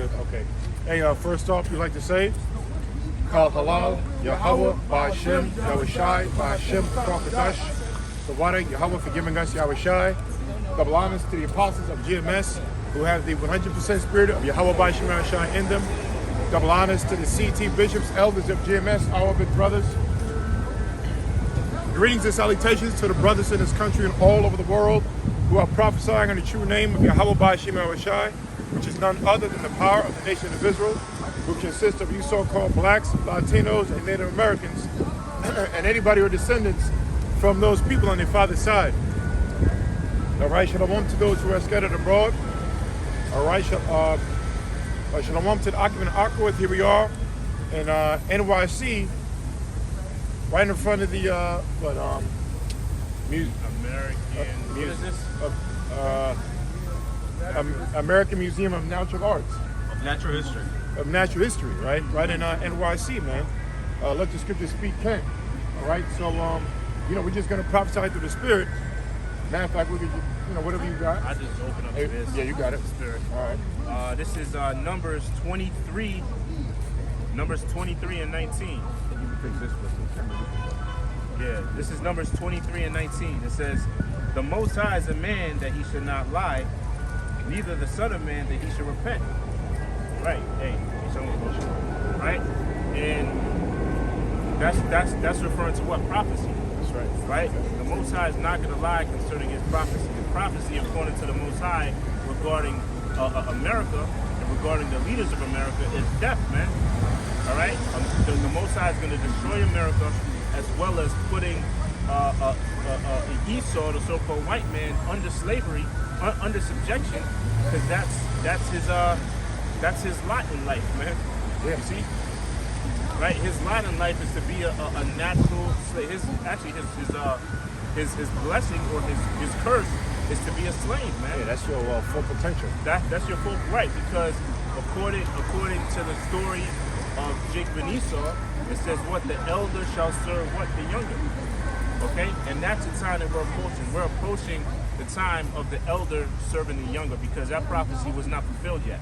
good. Okay. Hey, first off, we'd like to say, Kal Halal, Yahweh, Ba'ashem, Yahushai, Ba'ashem, Kwakatash, Tawada, Yahweh for giving us Yahushai. Double honors to the apostles of GMS who have the 100% spirit of Yahweh Ba'ashem Yahushai in them. Double honors to the CT bishops, elders of GMS, our big brothers. Greetings and salutations to the brothers in this country and all over the world who are prophesying in the true name of Yahweh Ba'ashem Yahushai, which is none other than the power of the nation of Israel, who consists of you so-called blacks, Latinos, and Native Americans, and anybody who are descendants from those people on their father's side. All right, shalom to those who are scattered abroad. All right, shalom to the occupant of Akkoth. Here we are in NYC, right in front of the American Museum of Natural Arts. Natural history. Of natural history, right? Right in NYC, man. Let the scripture speak, Ken. All right, so we're just gonna prophesy through the Spirit. Matter of fact, we could, whatever you got. I just open up to this. Yeah, you got it. Spirit. All right. This is Numbers 23. Numbers 23 and 19. Yeah, this is Numbers 23 and 19. It says, "The Most High is a man that he should not lie, neither the Son of Man that he should repent." Right. Hey, someone bullshit. Right? And that's referring to what? Prophecy. That's right. Right? The Most High is not going to lie concerning his prophecy. The prophecy, according to the Most High, regarding America and regarding the leaders of America is death, man. All right? The Most High is going to destroy America, as well as putting Esau, the so-called white man, under slavery, under subjection, because that's his lot in life, man. Yeah. You see? Right? His lot in life is to be a natural slave. His blessing or his curse is to be a slave, man. Yeah, that's your full potential. That's your full right, because according to the story of Jacob and Esau, it says what the elder shall serve what the younger. Okay? And that's the time that we're approaching. We're approaching the time of the elder serving the younger, because that prophecy was not fulfilled yet.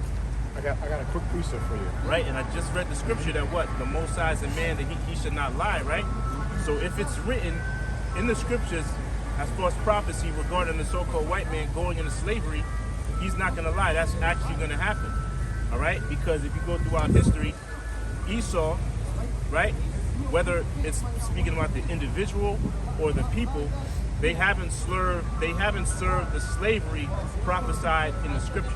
I got a quick precept for you. Right, and I just read the scripture that what? The Most High is a man that he should not lie, right? So if it's written in the scriptures as far as prophecy regarding the so-called white man going into slavery, he's not going to lie. That's actually going to happen, all right? Because if you go throughout history, Esau, right, whether it's speaking about the individual or the people, they haven't served the slavery prophesied in the scriptures.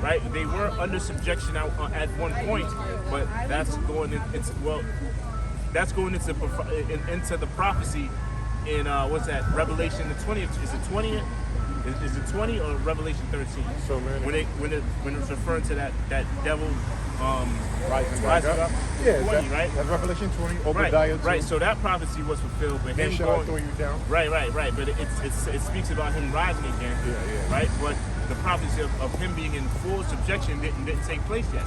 Right, they were under subjection at one point, but that's going into the prophecy in what's that? Revelation the 20th. Is it 20th? Is it 20 or Revelation 13? So man, when it's referring to that devil rising up. 20, right? That's Revelation 20. Obadiah 2. Right. So that prophecy was fulfilled, but him going throwing you down. Right. But it speaks about him rising again. Yeah. Right, but the prophecy of him being in full subjection didn't take place yet.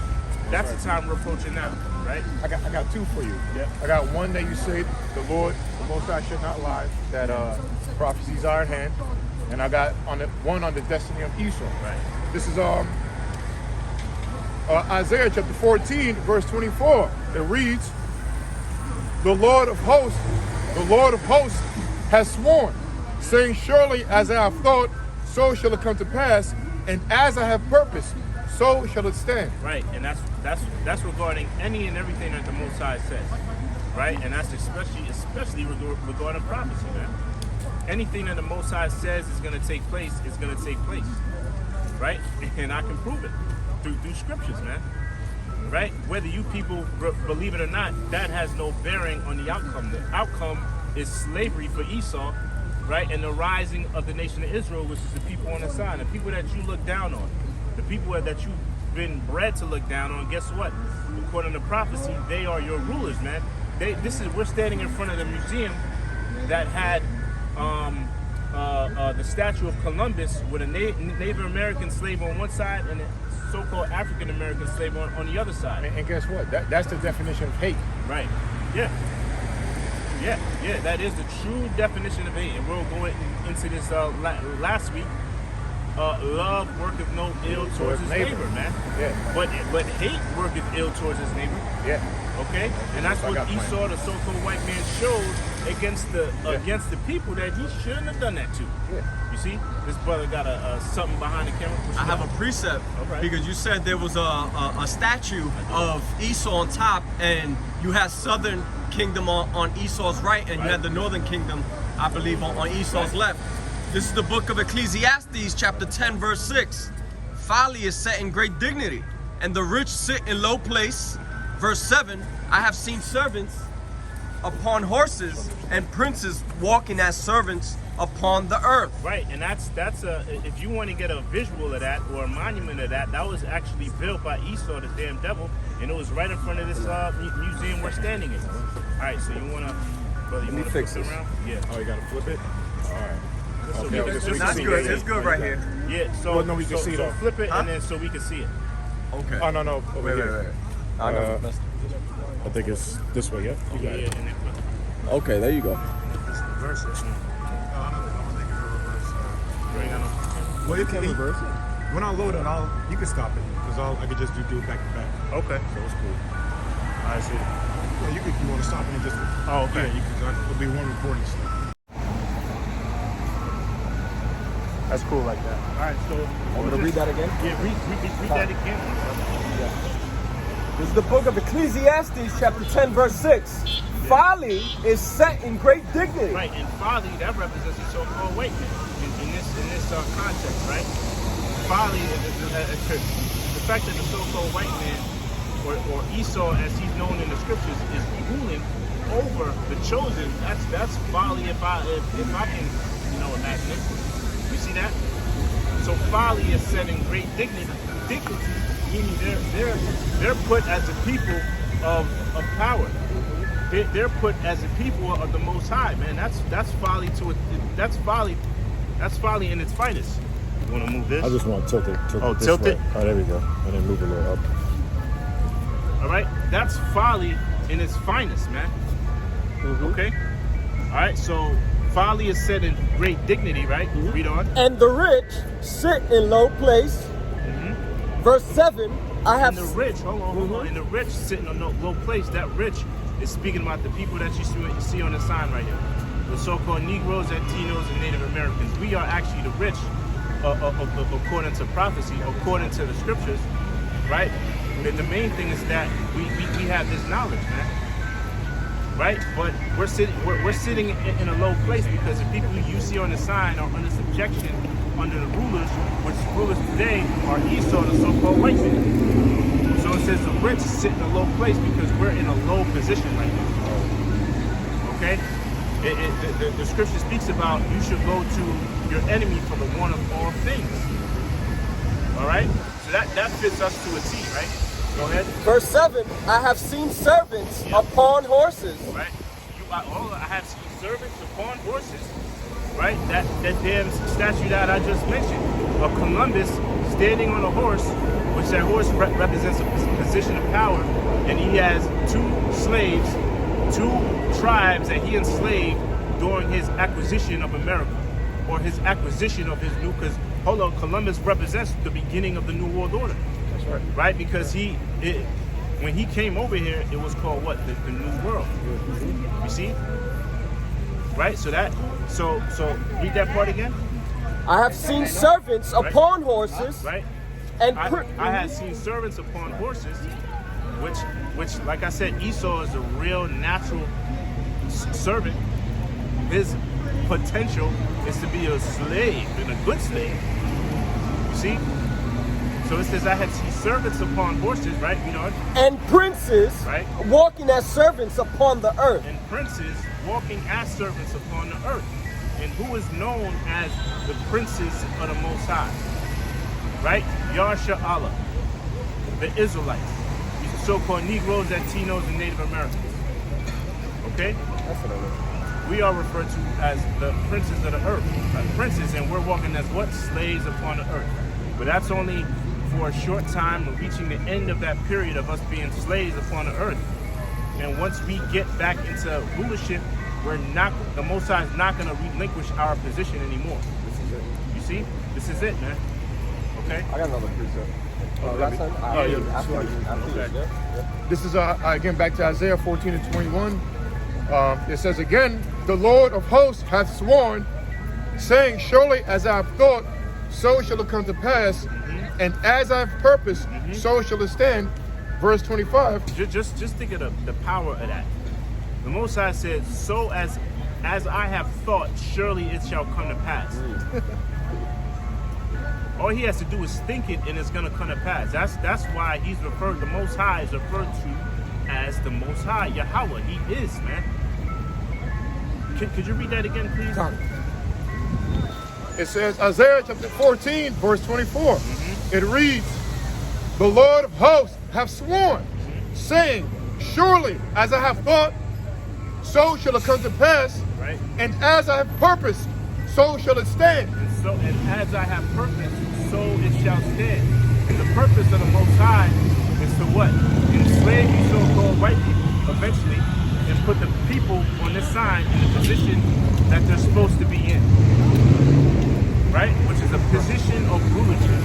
That's the time we're approaching now, right? I got two for you. Yep. I got one that you say the Lord, the Most High should not lie, that prophecies are at hand, and I got one on the destiny of Esau. Right. This is Isaiah chapter 14, verse 24. It reads, the Lord of hosts has sworn, saying, surely as I have thought, so shall it come to pass, and as I have purposed, so shall it stand. Right, and that's regarding any and everything that the Most High says, right? And that's especially regarding prophecy, man. Anything that the Most High says is going to take place is going to take place, right? And I can prove it through scriptures, man. Right? Whether you people believe it or not, that has no bearing on the outcome. The outcome is slavery for Esau. Right, and the rising of the nation of Israel, which is the people on the side, the people that you look down on, the people that you've been bred to look down on. Guess what? According to prophecy, they are your rulers, man. We're standing in front of the museum that had the statue of Columbus with a Native American slave on one side and a so-called African American slave on the other side. And guess what? That's the definition of hate. Right. Yeah. That is the true definition of hate. And we'll go into this last week. love worketh no ill towards his neighbor, man. Yeah. But hate worketh ill towards his neighbor. Yeah. Okay, and that's what Esau, the so-called white man, showed against the people that he shouldn't have done that to. Yeah. You see, this brother got a something behind the camera. I have a precept because you said there was a statue of Esau on top, and you had southern kingdom on Esau's right, and you had the northern kingdom, I believe, on Esau's left. This is the book of Ecclesiastes, chapter 10, verse 6. Folly is set in great dignity, and the rich sit in low place. Verse 7, I have seen servants upon horses and princes walking as servants upon the earth. Right, and that's if you want to get a visual of that or a monument of that, that was actually built by Esau, the damn devil, and it was right in front of this museum we're standing in. All right, so you want to, brother, you want to fix it around? Yeah. Oh, you got to flip it? All right. Okay, That's good. It's good right here. Yeah, so, well, no, we can see so it. flip it, and then so we can see it. Okay. Oh, no. Over here. I know. I think it's this way, yeah? You got it. And then flip it. Okay, there you go. Reverse it. Well, you can reverse it. When I load it, you can stop it because I could just do it back to back. Okay. So it's cool. I see. Well, you want to stop it and just. Oh, okay. Yeah, you can. It'll be one recording still. That's cool like that. All right, so Want me to read that again? Yeah, read that again. This is the book of Ecclesiastes, chapter 10, verse 6. Folly is set in great dignity. Right, and folly, that represents the so-called white man in this context, right? Folly is the fact that the so-called white man, or Esau, as he's known in the scriptures, is ruling over the chosen. That's folly if I can, imagine it. You see that? So folly is set in great dignity, meaning they're put as a people of power. They're put as a people of the Most High, man. That's folly to it. That's folly in its finest. You want to move this? I just want to tilt it. Tilt it? Oh, there we go. And then move it a little up. All right, that's folly in its finest, man. Okay. All right, so folly is set in great dignity, right? Read on. And the rich sit in low place. Verse 7, I have... And the rich, hold on. And the rich sitting on no low place. That rich is speaking about the people that you see on the sign right here. The so-called Negroes, Latinos, and Native Americans. We are actually the rich, according to prophecy, according to the scriptures, right? And the main thing is that we have this knowledge, man. Right, but we're sitting in a low place because the people you see on the sign are under subjection under the rulers, which rulers today are Esau, the so-called white man. So it says the rich sit in a low place because we're in a low position right now. Okay, the scripture speaks about you should go to your enemy for the one of all things. All right, so that fits us to a T, right? Go ahead. Verse 7, I have seen servants upon horses. Right. I have seen servants upon horses. Right? That damn statue that I just mentioned of Columbus standing on a horse, which that horse represents a position of power, and he has two tribes that he enslaved during his acquisition of America, or his acquisition of his new, because Columbus represents the beginning of the New World Order. That's right. Right? Because when he came over here, it was called what? The New World. You see? Right? So read that part again. I have seen servants upon horses. Right? And I have seen servants upon horses, which like I said, Esau is a real natural servant. His potential is to be a slave, and a good slave. You see? So it says, I have seen servants upon horses, right? You know, and princes walking as servants upon the earth. And princes walking as servants upon the earth. And who is known as the princes of the Most High? Right? Yahshua Allah, the Israelites, these so-called Negroes, Latinos, and Native Americans. Okay? That's what I mean. We are referred to as the princes of the earth. Princes, and we're walking as what? Slaves upon the earth. But that's only for a short time. We're reaching the end of that period of us being slaves upon the earth. And once we get back into rulership, the Most High is not going to relinquish our position anymore. You see? This is it, man. Okay? I got another precept. Last time? This is again back to Isaiah 14 and 21. It says again, the Lord of hosts hath sworn, saying, surely as I have thought, so shall it come to pass, and as I have purposed, so shall it stand. Verse 25. Just think of the power of that. The Most High said, so as I have thought, surely it shall come to pass. All he has to do is think it, and it's going to come to pass. That's why he's referred. The Most High is referred to as the Most High, Yahweh. He is, man. Could you read that again, please? It says Isaiah chapter 14, verse 24. It reads, the Lord of hosts hath sworn, saying, surely as I have thought, so shall it come to pass, Right. and as I have purposed, so shall it stand. And as I have purpose, so it shall stand. And the purpose of the Most High is to what? Enslave you so-called white people eventually, and put the people on this side in the position that they're supposed to be in. Right? Which is a position of rulership.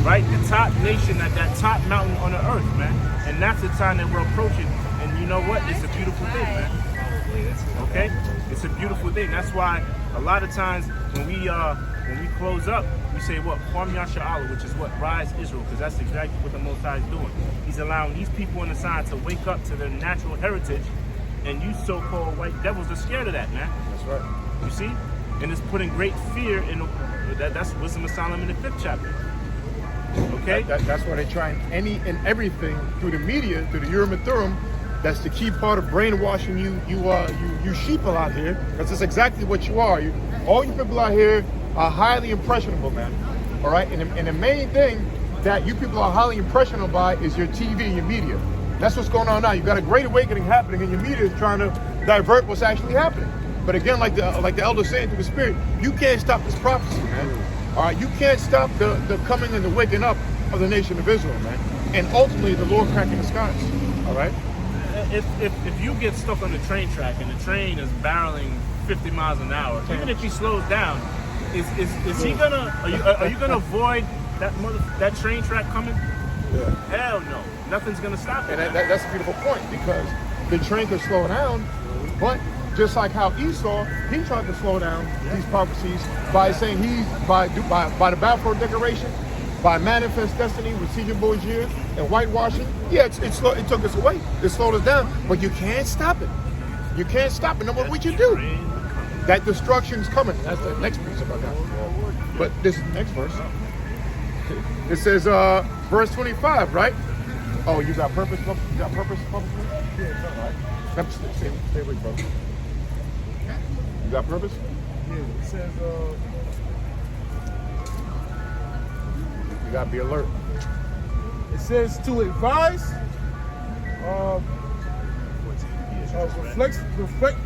Right? The top nation at that top mountain on the earth, man. And that's the time that we're approaching. And you know what? It's a beautiful thing, man. Okay? It's a beautiful thing. That's why a lot of times when we close up, we say what? Kwam Yasha'Allah, which is what? Rise Israel, because that's exactly what the Most High is doing. He's allowing these people on the side to wake up to their natural heritage, and you so-called white devils are scared of that, man. That's right. You see? And it's putting great fear in that's Wisdom of Solomon in the 5th chapter. Okay? That's why they're trying any and everything through the media, through the Urim and Thummim. That's the key part of brainwashing you sheeple out here, because it's exactly what you are. All you people out here are highly impressionable, man. All right, and the main thing that you people are highly impressionable by is your TV and your media. That's what's going on now. You got a great awakening happening, and your media is trying to divert what's actually happening. But again, like the elder saying through the Spirit, you can't stop this prophecy, man. All right, you can't stop the coming and the waking up of the nation of Israel, man. And ultimately, the Lord cracking the skies. All right. If you get stuck on the train track and the train is barreling 50 miles an hour, even if he slows down, is he gonna? Are you gonna avoid that train track coming? Yeah. Hell no, nothing's gonna stop it. And that's a beautiful point, because the train could slow down, but just like how Esau, he tried to slow down these prophecies by saying by the Balfour Declaration, by manifest destiny with Caesar Borgia and whitewashing. Yeah, it took us away. It slowed us down, but you can't stop it. You can't stop it. No matter what you do. That destruction's coming. That's the next piece of our God. But this next verse, it says, verse 25, right? Oh, you got purpose? You got purpose? Yeah. Right. Stay away, bro. You got purpose? Yeah, it says, you gotta be alert. It says to advise,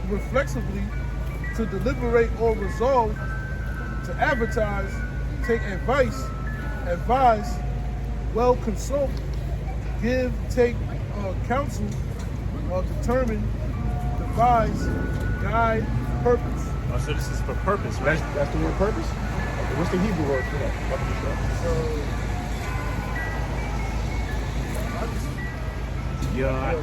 reflexively, to deliberate or resolve, to advertise, take advice, advise, well consult, give, take counsel, determine, devise, guide, purpose. Oh, so this is for purpose, right? That's the word purpose? What's the Hebrew word for that? Yeah.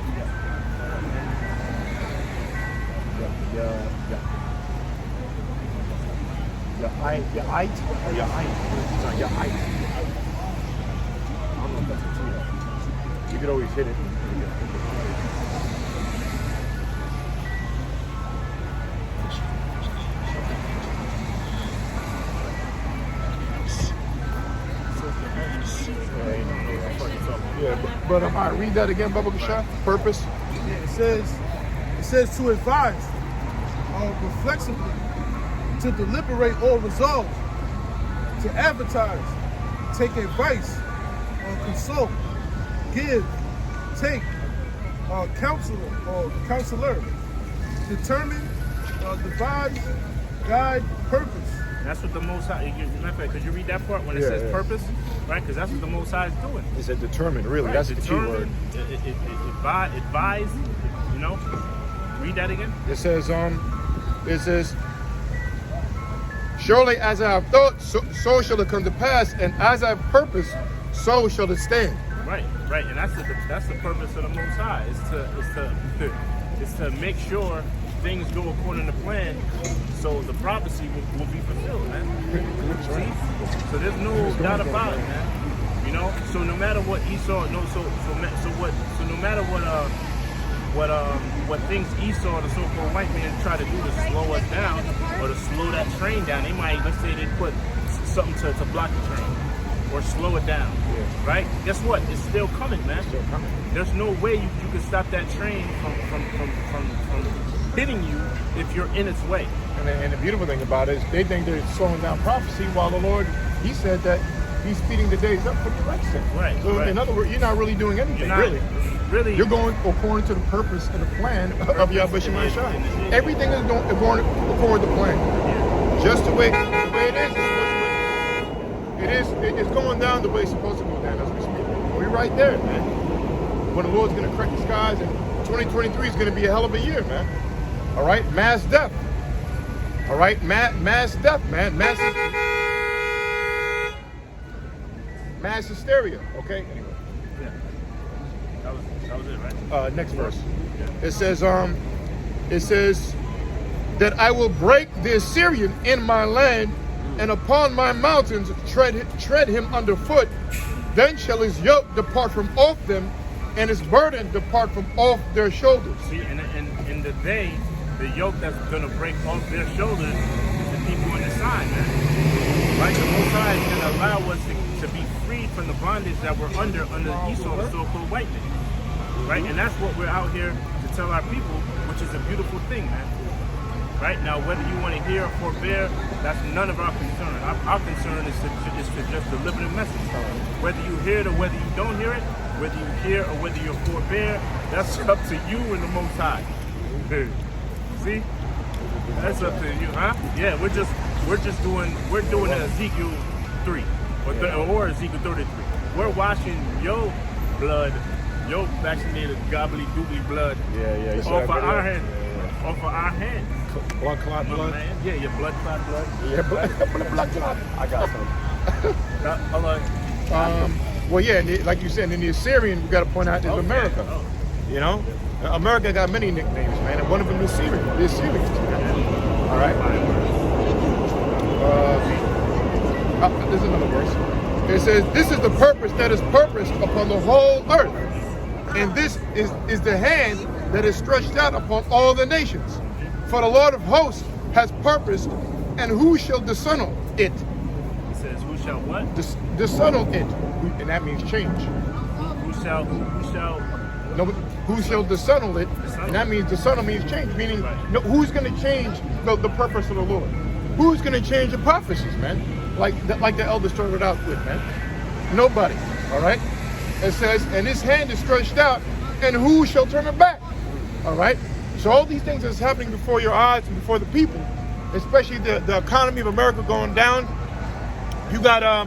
You could always hit it. Yeah, but all right, read that again, Baba Kashaf. Purpose. Yeah, it says to advise, reflexively, to deliberate or resolve, to advertise, take advice, consult, give, take, counselor, determine, devise, guide, purpose. That's what the Most High. Could you read that part when it says purpose, right? Because that's what the Most High is doing. He said determined. Really, Right, that's the key word. Advise. You know. Read that again. It says Surely as I have thought, so shall it come to pass, and as I have purposed, so shall it stand. Right, and that's the purpose of the Most High. Is to make sure things go according to plan, so the prophecy will be fulfilled, man. See? So there's no doubt about it, man. You know. So no matter what Esau, no matter what things Esau, the so-called white man, try to do to slow us down or to slow that train down, they might, let's say they put something to block the train or slow it down, right? Guess what? It's still coming, man. It's still coming. There's no way you can stop that train from hitting you if you're in its way. And the beautiful thing about it is they think they're slowing down prophecy, while the Lord, He said that He's speeding the days up for the elect's sake. Right. So in other words, you're not really doing anything, really. You're going according to the purpose and the plan of Yahweh Shemai Shai. Everything is going according to the plan. Yeah. Just the way it is. It's going down the way it's supposed to go down as we speak. We're right there, man. When the Lord's going to crack the skies, and 2023 is going to be a hell of a year, man. All right, mass death. All right, mass death, man. Mass hysteria. Okay. Anyway. Yeah. That was it, right? Next verse. Yeah. It says that I will break the Assyrian in my land, and upon my mountains tread him underfoot. Then shall his yoke depart from off them, and his burden depart from off their shoulders. See, in the day, the yoke that's going to break off their shoulders is the people on the side, man. Right? The Most High is going to allow us to be freed from the bondage that we're under Esau, the so-called white man. Right? And that's what we're out here to tell our people, which is a beautiful thing, man. Right? Now, whether you want to hear or forbear, that's none of our concern. Our concern is to just deliver the message. Whether you hear it or whether you don't hear it, whether you hear or whether you forbear, that's up to you and the Most High. See? That's up to you, huh? Yeah, we're doing Ezekiel 3 or Ezekiel 33. We're washing your blood, your vaccinated gobbly doobly blood off of our hands. Off of our hands. Blood clot blood? Man. Yeah, your blood clot blood. Yeah, blood clot. I got some. Hold on. Well, yeah, like you said, in the Assyrian, we got to point out is America. Oh. You know, America got many nicknames, man, and one of them is Syria. The Assyrians. All right. There's another verse. It says, "This is the purpose that is purposed upon the whole earth, and this is the hand that is stretched out upon all the nations. For the Lord of hosts has purposed, and who shall disannul it?" It says, "Who shall what?" Disannul it, and that means change. Who shall? No, who shall disannul it? And that means disannul means change, meaning no, who's going to change the purpose of the Lord? Who's going to change the prophecies, man? Like the elder started out with, man. Nobody. All right. It says, and his hand is stretched out, and who shall turn it back? All right. So all these things that's happening before your eyes and before the people, especially the economy of America going down. You got a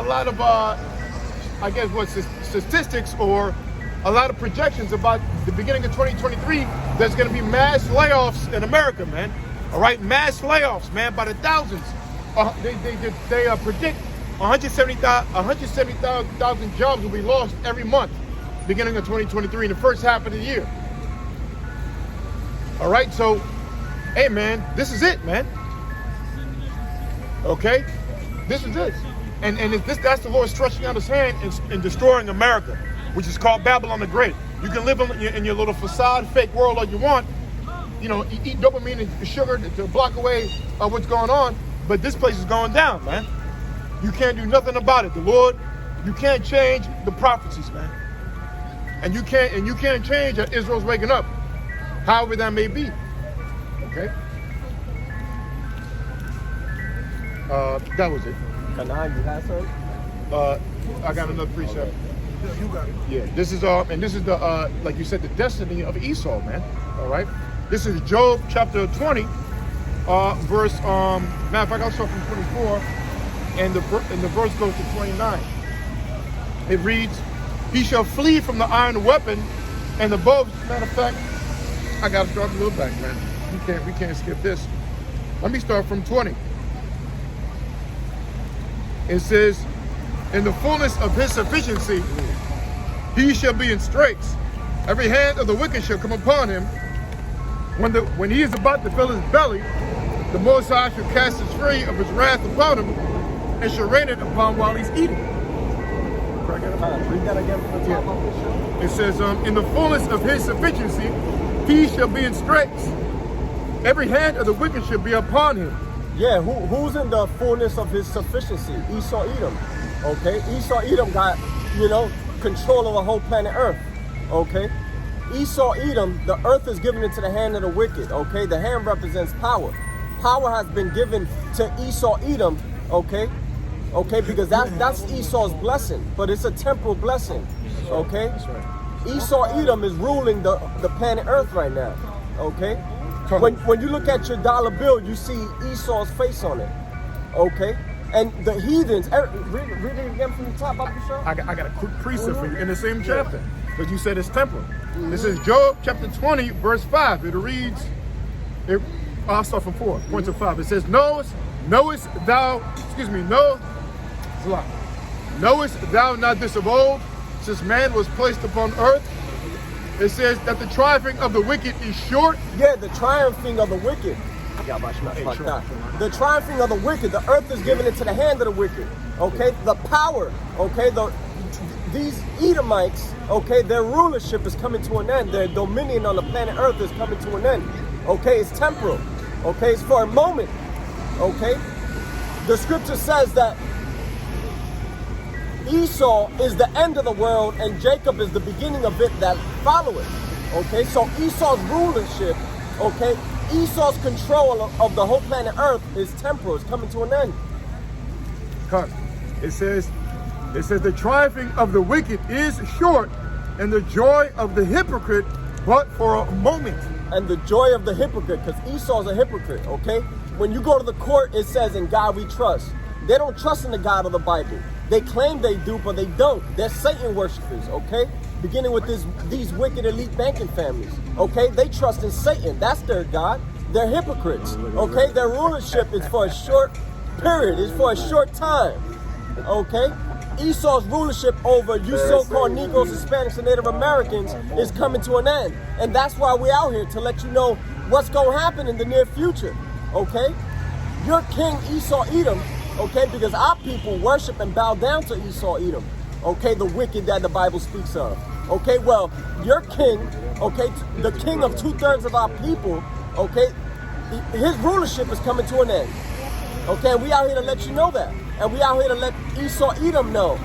lot of I guess what statistics or a lot of projections about the beginning of 2023. There's going to be mass layoffs in America, man. All right, mass layoffs, man, by the thousands. They predict 170,000 jobs will be lost every month, beginning of 2023 in the first half of the year. All right, so, hey, man, this is it, man. Okay, this is it, and that's the Lord stretching out His hand and destroying America, which is called Babylon the Great. You can live in your little facade, fake world all you want. You know, eat dopamine and sugar to block away what's going on. But this place is going down, man. You can't do nothing about it. The Lord, you can't change the prophecies, man. And you can't change that Israel's waking up, however that may be. Okay. That was it. Kanan, you have some? I got another precept. Yeah, you got it. Yeah, this is the like you said, the destiny of Esau, man. All right. This is Job chapter 20, verse. Matter of fact, I'll start from 24, and the verse goes to 29. It reads, "He shall flee from the iron weapon, and the bow." Matter of fact, I gotta start a little back, man. We can't skip this. Let me start from 20. It says, in the fullness of his sufficiency, he shall be in straits. Every hand of the wicked shall come upon him. When he is about to fill his belly, the Most High shall cast his fury of his wrath upon him, and shall rain it upon while he's eating. Read that again from the top of the show. It says, in the fullness of his sufficiency, he shall be in straits. Every hand of the wicked shall be upon him. Yeah, who's in the fullness of his sufficiency? Esau, Edom. Okay, Esau, Edom got, control of the whole planet Earth. Okay, Esau, Edom, the earth is given into the hand of the wicked. Okay, the hand represents power. Power has been given to Esau, Edom. Okay, because that's Esau's blessing, but it's a temporal blessing. Okay, Esau, Edom is ruling the planet Earth right now. Okay, when you look at your dollar bill, you see Esau's face on it. Okay. And the heathens, read it again from the top, Baba Show. I got a quick precept for you in the same chapter, because you said it's temporal. This is Job chapter 20, verse 5. It reads, I'll start from 4, points of 5. It says, knowest thou not this of old, since man was placed upon earth? It says that the triumphing of the wicked is short. Yeah, the triumphing of the wicked. The triumphing of the wicked, the earth is given into the hand of the wicked. Okay, the power, okay, these Edomites, okay, their rulership is coming to an end. Their dominion on the planet Earth is coming to an end. Okay, it's temporal. Okay, it's for a moment. Okay, the scripture says that Esau is the end of the world and Jacob is the beginning of it that followeth. Okay, so Esau's rulership, okay, Esau's control of the whole planet Earth is temporal. It's coming to an end. It says the triumphing of the wicked is short, and the joy of the hypocrite but for a moment. And the joy of the hypocrite, because Esau's a hypocrite, okay? When you go to the court, it says, in God we trust. They don't trust in the God of the Bible. They claim they do, but they don't. They're Satan worshipers, okay? Beginning with these wicked elite banking families, okay? They trust in Satan. That's their God. They're hypocrites, okay? Their rulership is for a short period. It's for a short time, okay? Esau's rulership over you so-called Negroes, Hispanics, and Native Americans is coming to an end. And that's why we're out here, to let you know what's going to happen in the near future, okay? Your king Esau Edom, okay, because our people worship and bow down to Esau Edom, okay, the wicked that the Bible speaks of. Okay, well, your king, okay, the king of 2/3 of our people, okay, his rulership is coming to an end. Okay, and we out here to let you know that. And we out here to let Esau Edom know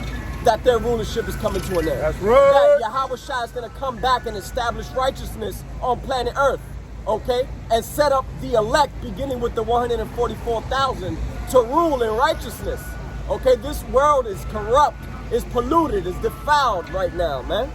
that their rulership is coming to an end. That's right. That Yahweh Shai is going to come back and establish righteousness on planet Earth, okay? And set up the elect, beginning with the 144,000, to rule in righteousness. Okay, this world is corrupt, is polluted, is defiled right now, man.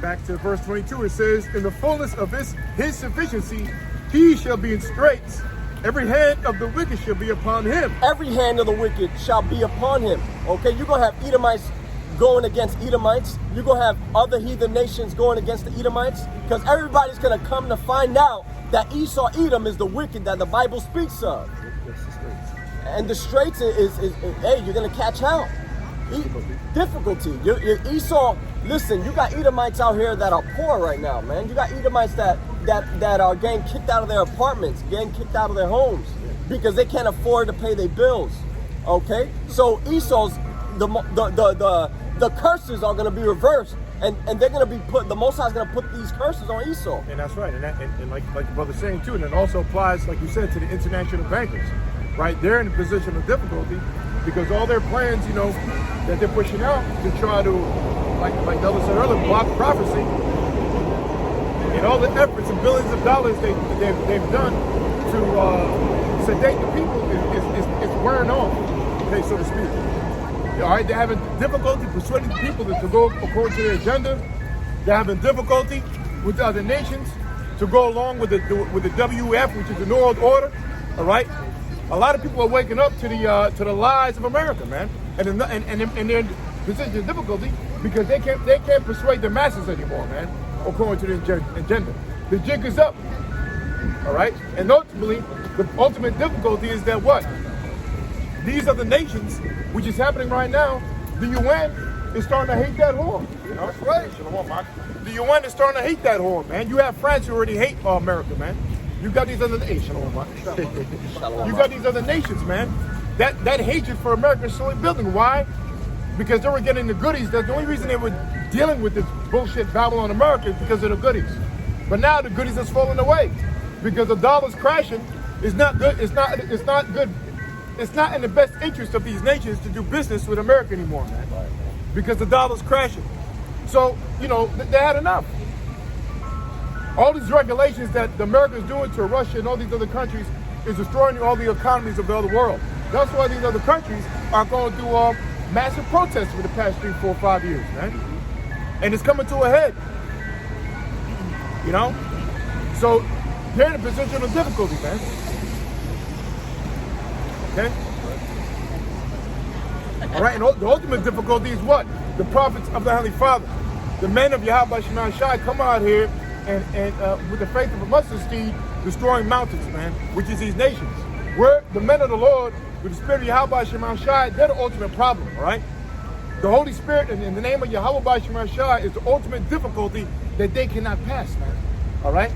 Back to verse 22, it says, in the fullness of his sufficiency, he shall be in straits. Every hand of the wicked shall be upon him. Every hand of the wicked shall be upon him. Okay, you're going to have Edomites going against Edomites. You're going to have other heathen nations going against the Edomites. Because everybody's going to come to find out that Esau Edom is the wicked that the Bible speaks of. And the straits is hey, you're going to catch hell. Difficulty. You're Esau, listen, you got Edomites out here that are poor right now, man. You got Edomites that are getting kicked out of their apartments, getting kicked out of their homes because they can't afford to pay their bills. Okay? So Esau's, the curses are going to be reversed, and they're going to be put, the Most High is going to put these curses on Esau. And that's right. And like the brother's saying too, and it also applies, like you said, to the international bankers. Right? They're in a position of difficulty because all their plans, that they're pushing out to try to, like the other said earlier, block prophecy, and all the efforts and billions of dollars they've done to sedate the people is wearing off, okay, so to speak. All right, they're having difficulty persuading people to go according to their agenda. They're having difficulty with the other nations to go along with the WF, which is the New World Order. All right. A lot of people are waking up to the lies of America, man, and they're in position of difficulty because they can't persuade the masses anymore, man, according to the agenda. The jig is up, all right, and ultimately the ultimate difficulty is that what these other nations, which is happening right now, the UN is starting to hate that whore. That's right. The UN is starting to hate that whore, man. You have France who already hate America, man. You got these other nations. You got these other nations, man. That hatred for America is slowly building. Why? Because they were getting the goodies. That's the only reason they were dealing with this bullshit Babylon America is because of the goodies. But now the goodies is falling away because the dollar's crashing. It's not good. It's not good. It's not in the best interest of these nations to do business with America anymore, man. Because the dollar's crashing. So, you know, they had enough. All these regulations that America is doing to Russia and all these other countries is destroying all the economies of the other world. That's why these other countries are going through massive protests for the past 3, 4, 5 years, man. And it's coming to a head. You know? So they're in a position of difficulty, man. Okay? All right, and the ultimate difficulty is what? The prophets of the Heavenly Father. The men of Yahweh Shema Shai come out here and with the faith of a mustard seed, destroying mountains, man, which is these nations. We're the men of the Lord, with the spirit of Yahweh Shema Shai, they're the ultimate problem, all right? The Holy Spirit in the name of Yahweh Shema Shai is the ultimate difficulty that they cannot pass, man. All right?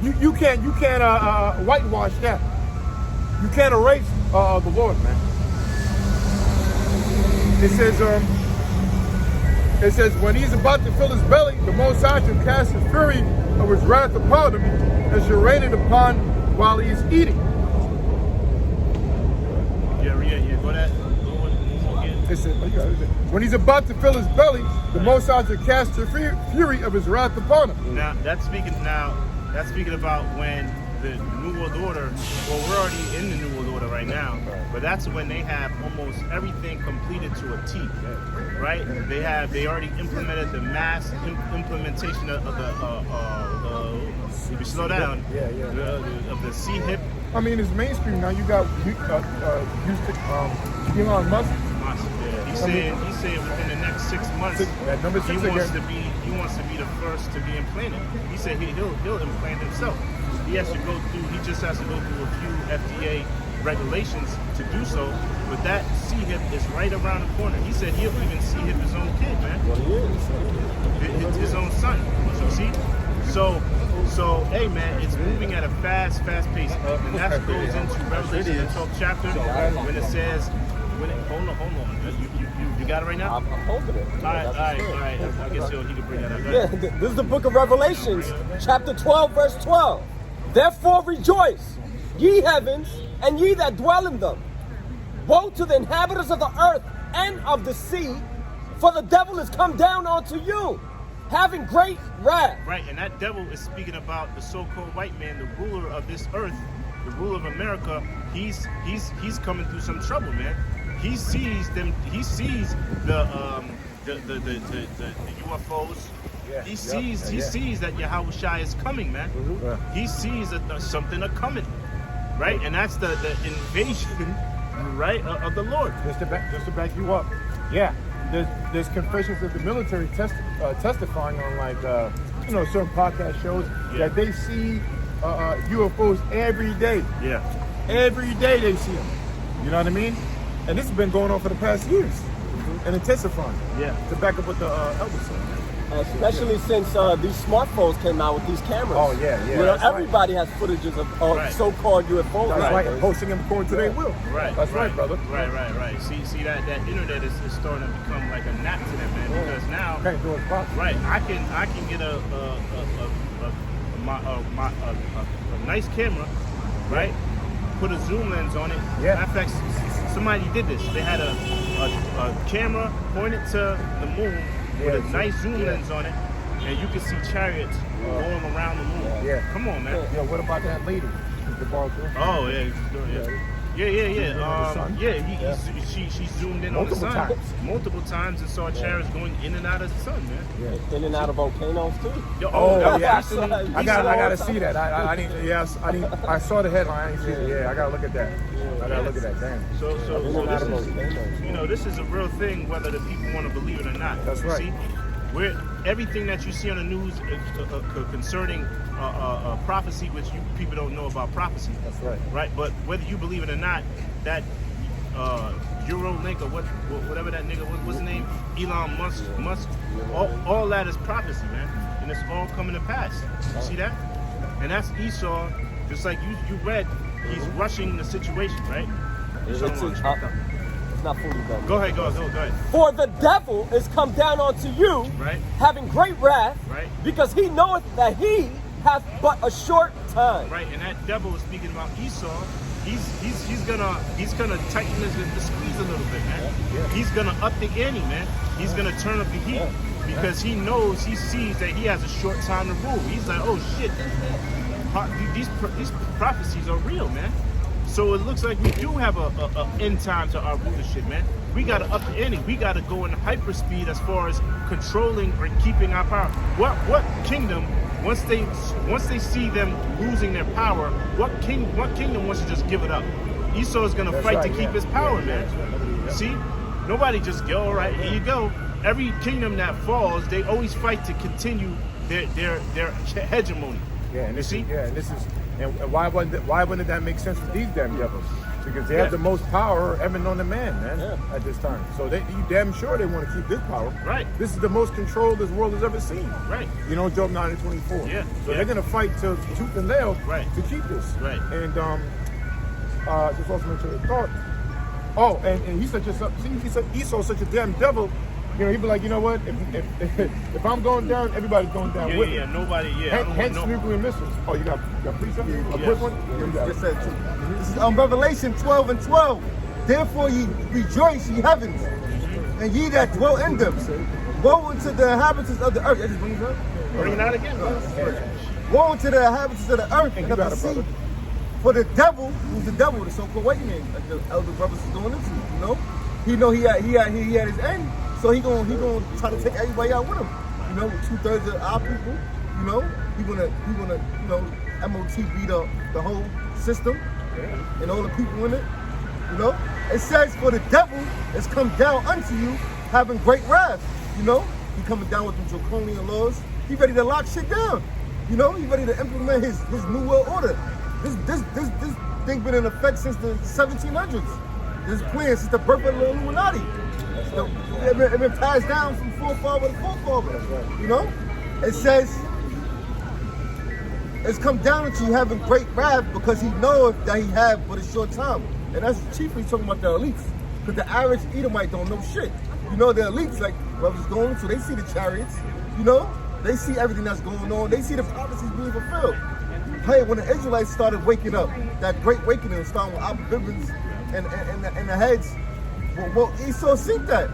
You can't whitewash that. You can't erase the Lord, man. It says, when he's about to fill his belly, the Most High shall cast the fury of his wrath upon him, and shall rain it upon while he is eating. Yeah, go that. It says, when he's about to fill his belly, the Most High shall cast the fury of his wrath upon him. Now that's speaking about when the New World Order. Well, we're already in the New World Order right now, but that's when they have almost everything completed to a T, right? They already implemented the mass implementation of the. If you slow down, of the C-HIP. I mean, it's mainstream now. You got Elon Musk. He's saying within the next 6 months, he wants to be the first to be implanted. He said he'll implant himself. He just has to go through a few FDA regulations to do so. But that C-HIP is right around the corner. He said he'll even C-HIP his own kid, man. His own son. So see? So hey man, it's moving at a fast pace. And that goes into Revelation, the 12th chapter, when it says, hold on. You got it right now? I'm holding it. All right. I guess he could bring that up. Yeah, this is the book of Revelations, chapter 12, verse 12. Therefore rejoice, ye heavens, and ye that dwell in them. Woe to the inhabitants of the earth and of the sea, for the devil is come down unto you, having great wrath. Right, and that devil is speaking about the so-called white man, the ruler of this earth, the ruler of America. He's coming through some trouble, man. He sees them. He sees the UFOs. Yeah, he sees that Yahweh Shai is coming, man. Mm-hmm. He sees that there's something coming, right? And that's the invasion, right, of the Lord. Just to back you up, yeah. There's confessions of the military testifying on certain podcast shows that they see UFOs every day. Yeah, every day they see them. You know what I mean? And this has been going on for the past years, and intensifying. Yeah. To back up what the elder said. Especially since these smartphones came out with these cameras. Oh yeah. You know, everybody has footages of so-called UFOs. That's right. And posting them according to their will. Right. That's right, brother. Right. See that internet is starting to become like a gnat to them, man. Because now, can't do it properly. Right. I can get a nice camera, right? Put a zoom lens on it. Yeah. In fact, somebody did this. They had a camera pointed to the moon with a nice zoom lens on it, and you can see chariots going around the moon. Yeah. Come on, man. Yeah. What about that lady? Oh yeah. She zoomed in on the sun multiple times and saw chariots going in and out of the sun, man. Yeah. In and out of volcanoes too. I gotta see that. I saw the headline. I didn't see it. Yeah, I gotta look at that. Damn. So this is a real thing, whether the people want to believe it or not. That's right. See? Everything that you see on the news concerning prophecy, which you people don't know about prophecy. That's right. Right, but whether you believe it or not, that Eurolink or whatever that nigga, what's his name? Elon Musk. All that is prophecy, man. And it's all coming to pass. You see that? And that's Esau, just like you read, he's rushing the situation, right? It's not fully done. Go ahead. For the devil is come down unto you, Right. having great wrath, Right. because he knoweth that he hath but a short time. Right, and that devil is speaking about Esau. He's gonna tighten the squeeze a little bit, man. He's gonna up the ante, man. He's gonna turn up the heat because he sees that he has a short time to rule. He's like, oh shit, these prophecies are real, man. So it looks like we do have a end time to our rulership, man. We gotta up the ante. We gotta go in hyperspeed as far as controlling or keeping our power. What kingdom? Once they see them losing their power, what kingdom wants to just give it up? Esau is gonna fight to keep his power, man. See, nobody just go, all right, here you go. Every kingdom that falls, they always fight to continue their hegemony. Yeah, and see, and why wouldn't that make sense with these damn devils? Because they have the most power ever known to man, man, at this time. So you damn sure they want to keep this power. Right. This is the most control this world has ever seen. Right. You know, Job 9:24. Yeah. So they're gonna fight to tooth and nail to keep this. Right. And just also mention the thought. Oh, and he's such a he said Esau's such a damn devil. You know, he'd be like, you know what? If I'm going down, everybody's going down with me. Yeah, nobody. Hence nuclear missiles. Oh, you got please something? A quick one? Just said too. This is Revelation 12:12. Therefore ye rejoice, ye heavens, and ye that dwell in them. Woe unto the inhabitants of the earth. I just bring it up. Bring it out again, bro. Woe unto the inhabitants of the earth and of the sea. For the devil, who's the devil, the so-called white man, like the elder brothers is going into, you know? He know he had his end, so he gonna try to take everybody out with him. You know, with 2/3 of our people, you know, he gonna you know, MOTB the whole system and all the people in it. You know? It says, for the devil has come down unto you having great wrath. You know? He coming down with them draconian laws. He ready to lock shit down. You know, he ready to implement his new world order. This thing been in effect since the 1700s. This plan since the birth of the Illuminati. It been passed down from forefather to forefather. You know? It says, it's come down into you having great wrath because he knoweth that he have but a short time. And that's chiefly talking about the elites. Because the average Edomite don't know shit. You know, the elites, like brothers going, so they see the chariots, you know? They see everything that's going on. They see the prophecies being fulfilled. Hey, when the Israelites started waking up, that great awakening starting with Abba Bibbins and the heads, well, Esau seen that,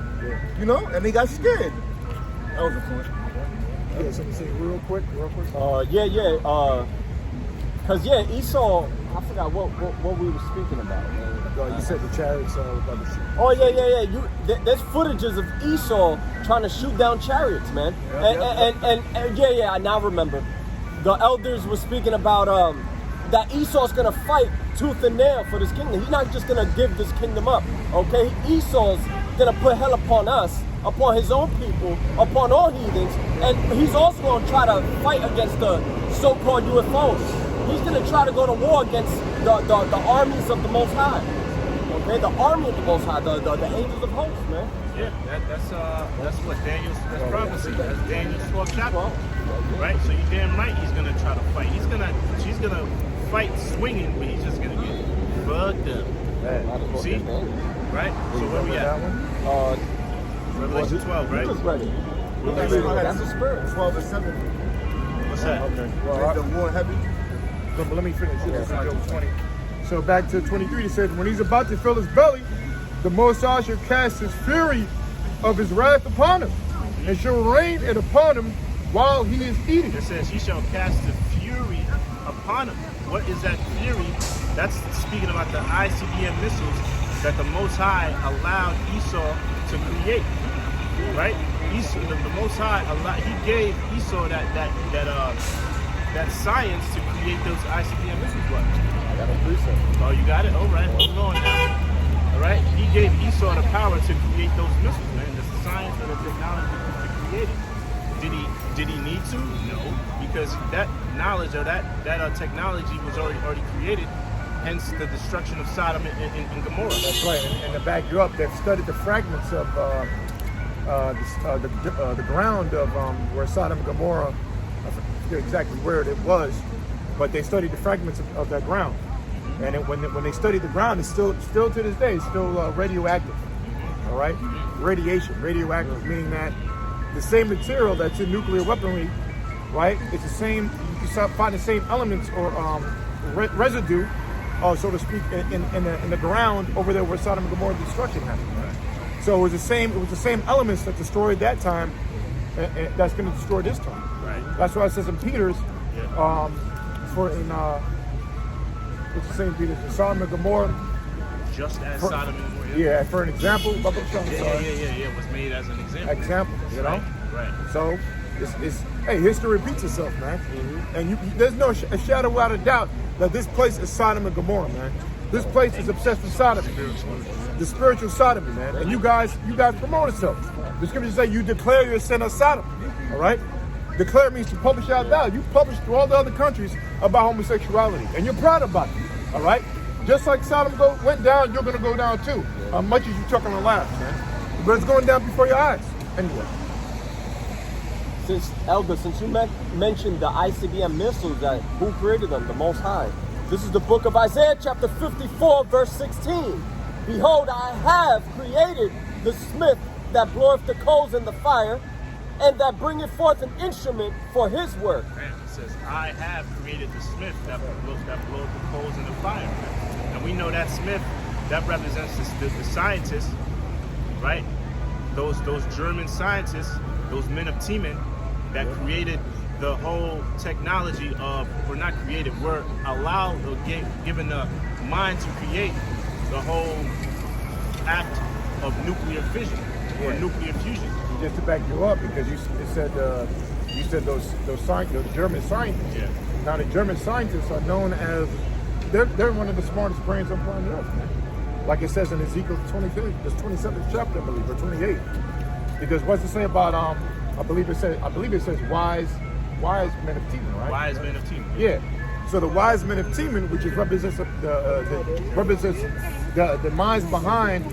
you know? And they got scared. That was the point. Yeah, something to say real quick. Cause Esau, I forgot what we were speaking about. You said the chariots about the ship. Oh yeah. There's footages of Esau trying to shoot down chariots, man. And I now remember. The elders were speaking about that Esau's gonna fight tooth and nail for this kingdom. He's not just gonna give this kingdom up, okay? Esau's gonna put hell upon us, upon his own people, upon all heathens, and he's also gonna try to fight against the so-called UFOs. He's gonna try to go to war against the armies of the Most High. Okay, the army of the Most High, the angels of hosts, man. Yeah, that's what that's prophecy. That's Daniel's 12th chapter. Right? So you're damn right he's gonna try to fight. She's gonna fight swinging, but he's just gonna get fucked up. See? Right? So where we at? Revelation 12, right? That's the spirit. 12:7. What's that? The war heavy. But let me finish. This is Job 20. So back to 23, it says, when he's about to fill his belly, the Most High shall cast his fury of his wrath upon him, and shall rain it upon him while he is eating. It says he shall cast the fury upon him. What is that fury? That's speaking about the ICBM missiles that the Most High allowed Esau to create. Right? Esau, the Most High he gave Esau that science to create those ICBM missiles. What? I got a precept. Oh, you got it? All right, hold on now. All right, he gave Esau the power to create those missiles, man. The science and the technology to create it. Did he need to? No, because that knowledge or that technology was already created hence the destruction of Sodom and Gomorrah. That's right. And to back you up, they've studied the fragments of the ground of where Sodom and Gomorrah, I forget exactly where it was, but they studied the fragments of that ground. And when they studied the ground, it's still to this day, it's still radioactive. All right, radioactive, meaning that the same material that's in nuclear weaponry, right? It's the same. You can find the same elements or residue, so to speak, in the ground over there where Sodom and Gomorrah destruction happened. Right? So it was the same. It was the same elements that destroyed that time, and that's going to destroy this time. Right. That's why it says in Peter's, it's the same Peter's in Sodom and Gomorrah. Just as Sodom and Gomorrah. Yeah, for an example. Yeah. It was made as an example. You know. Right. So it's hey, history repeats itself, man. Mm-hmm. And there's no a shadow without a doubt that this place is Sodom and Gomorrah, man. This place is obsessed with sodomy, the spiritual sodomy, man. And you guys promote yourself. The scriptures say you declare your sin of Sodom. All right. Declare means to publish out loud. You publish to all the other countries about homosexuality, and you're proud about it. All right. Just like Sodom went down, you're gonna go down too. Much as you chuckle and laugh, man. But it's going down before your eyes. Anyway. Since you mentioned the ICBM missiles, that who created them? The Most High. This is the book of Isaiah, chapter 54, verse 16. Behold, I have created the smith that bloweth the coals in the fire, and that bringeth forth an instrument for his work. And it says, I have created the smith that bloweth the coals in the fire. And we know that smith, that represents the scientists, right? Those German scientists, those men of Teman, that created the whole technology were not created, were allowed or given the mind to create the whole act of nuclear fission or nuclear fusion. Just to back you up, because you said those German scientists. Yeah. Now the German scientists are known as they're one of the smartest brains on planet Earth, man. Like it says in Ezekiel 27th chapter, I believe, or 28. Because what's it say about I believe it says wise men of Teman, right? Wise men of Teman. Yeah. So the wise men of Teman, which represents the minds behind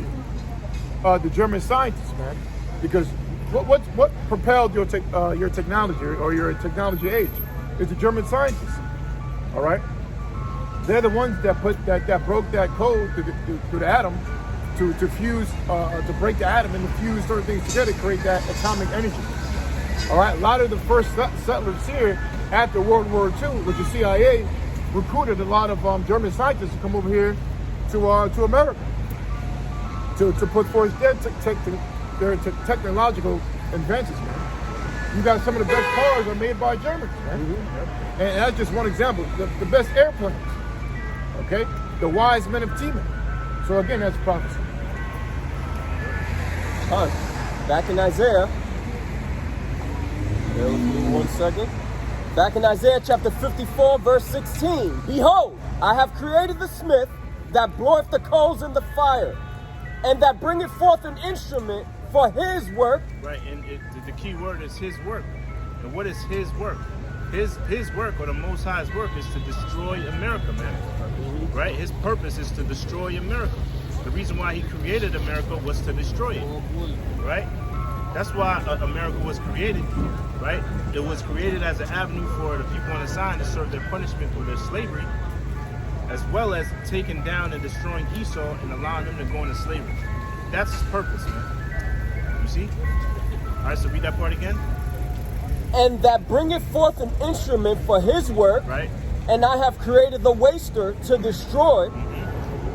the German scientists, man. Because what propelled your technology or your technology age is the German scientists. All right. They're the ones that broke that code to the atom, to fuse, to break the atom and to fuse certain things together, to create that atomic energy. All right, a lot of the first settlers here after World War II, with the CIA, recruited a lot of German scientists to come over here to America to put forth their technological advances, man. You got some of the best cars are made by Germans, man. Mm-hmm. And that's just one example. The best airplanes, okay? The wise men of Teman. So again, that's prophecy. All right, back in Isaiah. Bear with me 1 second. Back in Isaiah chapter 54, verse 16. Behold, I have created the smith that bloweth the coals in the fire, and that bringeth forth an instrument for his work. Right, and the key word is his work. And what is his work? His work, or the Most High's work, is to destroy America, man. Right? His purpose is to destroy America. The reason why he created America was to destroy it. Right? That's why America was created, right? It was created as an avenue for the people on the side to serve their punishment for their slavery, as well as taking down and destroying Esau and allowing them to go into slavery. That's his purpose, man. You see? All right, so read that part again. And that bringeth forth an instrument for his work. Right. And I have created the waster to destroy.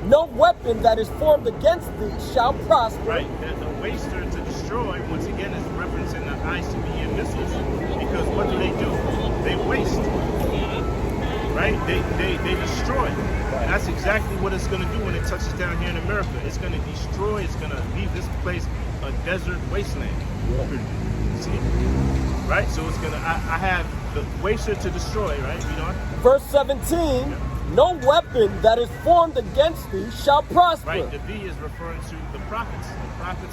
No weapon that is formed against thee shall prosper. Right. The waster to destroy, once again, is referencing the ICBM missiles, because what do? They waste. Right? They destroy. And that's exactly what it's going to do when it touches down here in America. It's going to destroy. It's going to leave this place a desert wasteland. See? Right? So it's going to, I have the waster to destroy, right? Read on. Verse 17. No weapon that is formed against thee shall prosper. Right, the thee is referring to the prophets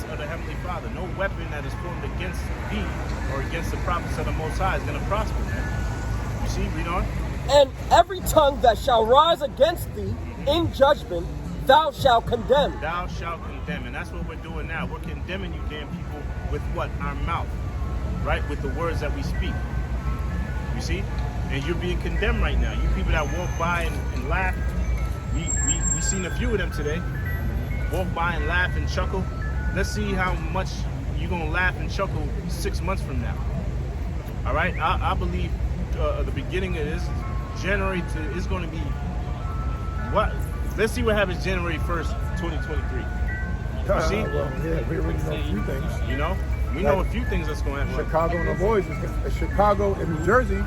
of the Heavenly Father. No weapon that is formed against thee or against the prophets of the Most High is going to prosper, man. You see, read on. And every tongue that shall rise against thee in judgment thou shalt condemn. Thou shalt condemn. And that's what we're doing now. We're condemning you damn people with what? Our mouth. Right? With the words that we speak. You see? And you're being condemned right now. You people that walk by and laugh. We seen a few of them today. Walk by and laugh and chuckle. Let's see how much you're going to laugh and chuckle 6 months from now. All right? I believe the beginning of this, January is going to be what? Let's see what happens January 1st, 2023. You see? Well, yeah, we already know a few things. You know? We know a few things that's going to happen. Chicago and the boys, Chicago and New Jersey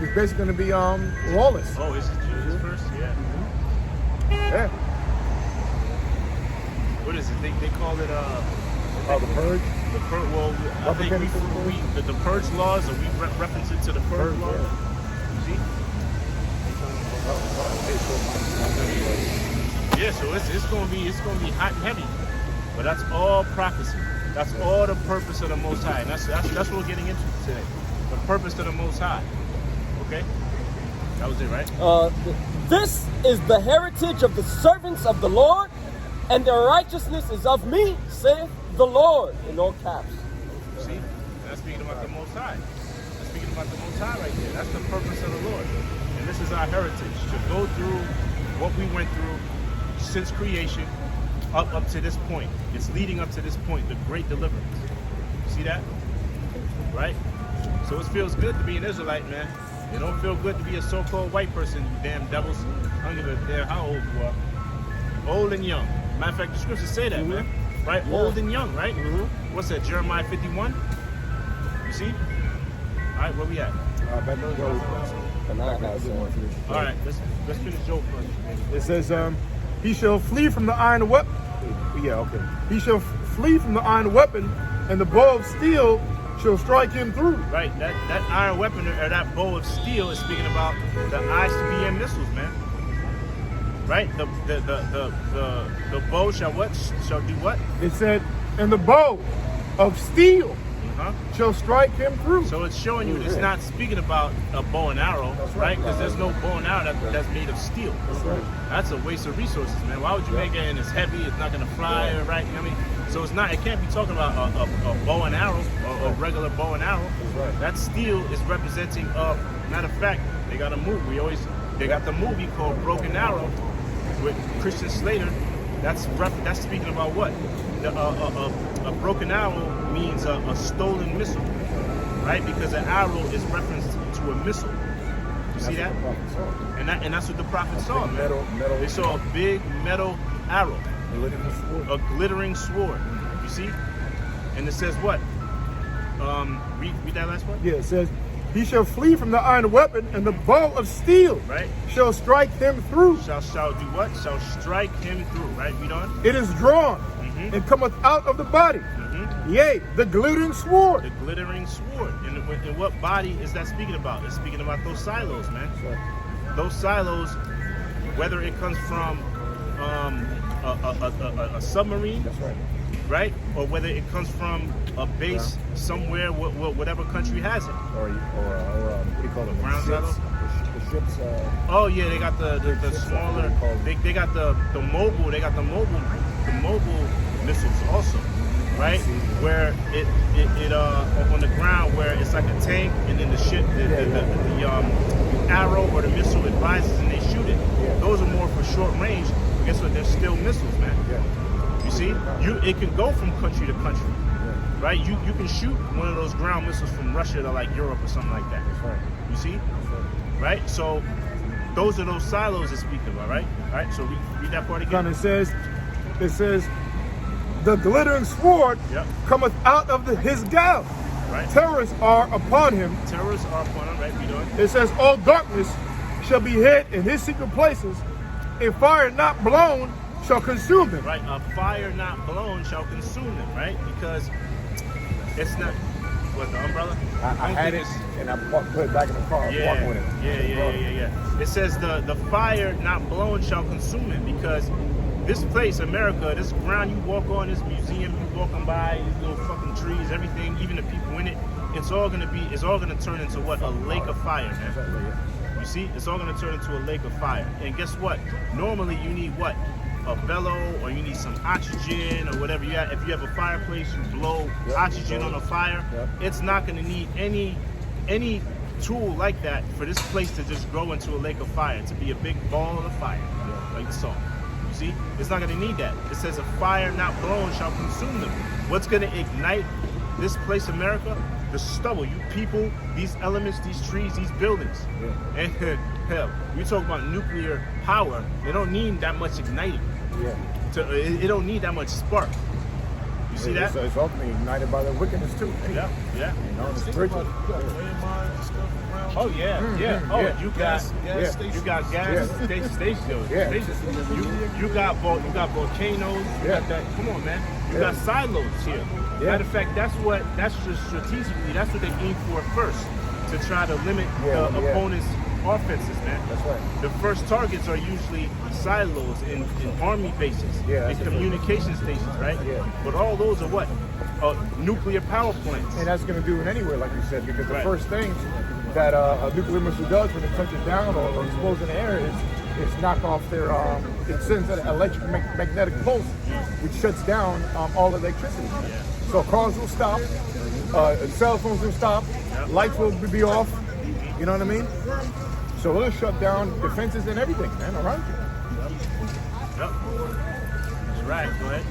is basically going to be lawless. Oh, is it January 1st? Yeah. Yeah. What is it? They call it The purge. the purge. Well, I think the purge laws, or we reference it to the purge laws. You see? Yeah, so it's gonna be hot and heavy, but that's all prophecy. That's all the purpose of the Most High, and that's what we're getting into today. The purpose of the Most High. Okay, that was it, right? This is the heritage of the servants of the Lord, and their righteousness is of me, saith the Lord, in all caps. See, that's speaking about the Most High. That's speaking about the Most High right there. That's the purpose of the Lord, and this is our heritage to go through what we went through since creation up to this point. It's leading up to this point, the great deliverance. See that? Right? So it feels good to be an Israelite, man. It don't feel good to be a so-called white person, you damn devils. I don't give a damn how old you are. Old and young. Matter of fact, the scriptures say that, man. Right? Yeah. Old and young, right? What's that? Jeremiah 51? You see? All right, where we at? All right, let's finish Job first. It says, he shall flee from the iron weapon. Yeah, okay. He shall flee from the iron weapon, and the bow of steel shall strike him through. Right, that iron weapon or that bow of steel is speaking about the ICBM missiles, man. Right, the bow shall what? Shall do what? It said, and the bow of steel shall strike him through. So it's showing you it's not speaking about a bow and arrow, right? Because there's no bow and arrow that's made of steel. That's a waste of resources, man. Why would you make it and it's heavy, it's not going to fly, right? You know what I mean? So it can't be talking about a bow and arrow, or a regular bow and arrow. That steel is representing, matter of fact, they got a movie. They got the movie called Broken Arrow with Christian Slater. That's speaking about what? A broken arrow means a stolen missile, right? Because an arrow is referenced to a missile. You see that? And that's what the prophet saw, man. They saw a big metal arrow, a glittering sword. You see? And it says what? Read that last part. Yeah, it says, he shall flee from the iron weapon, and the bow of steel shall strike him through. Shall do what? Shall strike him through, right? Read on. It is drawn and cometh out of the body. Yea, the glittering sword. The glittering sword. And what body is that speaking about? It's speaking about those silos, man. Those silos, whether it comes from a submarine, right? Or whether it comes from a base somewhere, whatever country has it. Or what do you call it? Ground silo? The ships. Oh yeah, they got the smaller. They got the mobile. They got the mobile missiles also, right? Where it on the ground where it's like a tank, and then the ship, the arrow or the missile it rises and they shoot it. Those are more for short range. But guess what? They're still missiles, man. You see, it can go from country to country, right? You can shoot one of those ground missiles from Russia to like Europe or something like that. That's right. You see, right? So those are those silos it's speaking about, right? All right. So read that part again. It says, the glittering sword cometh out of his gall. Right. Terrors are upon him. Terrors are upon him, right? Read on. It says, all darkness shall be hid in his secret places. A fire not blown shall consume him. Right, a fire not blown shall consume him, right? Because it's not, what, the umbrella? I had it and I put it back in the car. Yeah. It says the fire not blown shall consume him, because this place, America, this ground you walk on, this museum you walking by, these little fucking trees, everything, even the people in it, it's all gonna turn into what? A lake of fire, man. You see, it's all going to turn into a lake of fire. And guess what? Normally you need what? A bellow, or you need some oxygen, or whatever you have. If you have a fireplace, you blow oxygen on a fire. It's not going to need any tool like that for this place to just grow into a lake of fire, to be a big ball of fire, like the song. You see, it's not going to need that. It says a fire not blown shall consume them. What's going to ignite this place, America? The stubble, you people, these elements, these trees, these buildings. And hell, you talk about nuclear power, they don't need that much igniting. It don't need that much spark. You see that? It's ultimately ignited by the wickedness too. Yeah. You know, it's spiritual. Oh yeah. You got gas stations. You got volcanoes. You got that. Come on, man. You got silos here. Matter of fact, that's just strategically, that's what they aim for first, to try to limit the opponent's offenses, man. That's right. The first targets are usually silos in army bases, in communication stations, right? But all those are what? Nuclear power plants. And that's going to do it anywhere, like you said, because the first thing that a nuclear missile does when it touches down or explodes in the air is it's knock off their, it sends an electromagnetic pulse, which shuts down all electricity. So cars will stop, cell phones will stop, lights will be off, you know what I mean? So it'll shut down defenses and everything, man, around you. That's right, go ahead.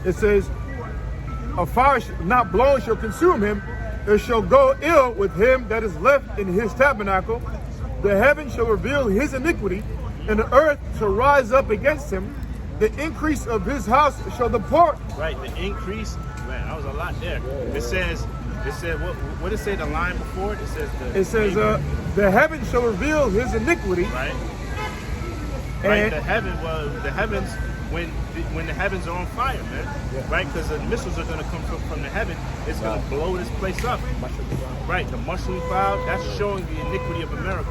It says, a fire not blown shall consume him. It shall go ill with him that is left in his tabernacle. The heaven shall reveal his iniquity, and the earth shall rise up against him. The increase of his house shall depart. Right, the increase, man, that was a lot there. It said, what did it say, the line before it? It says, the heaven shall reveal his iniquity. Right. And the heavens, when the heavens are on fire, man. Right, because the missiles are going to come from the heaven. It's going to blow this place up. Right, the mushroom cloud, that's showing the iniquity of America.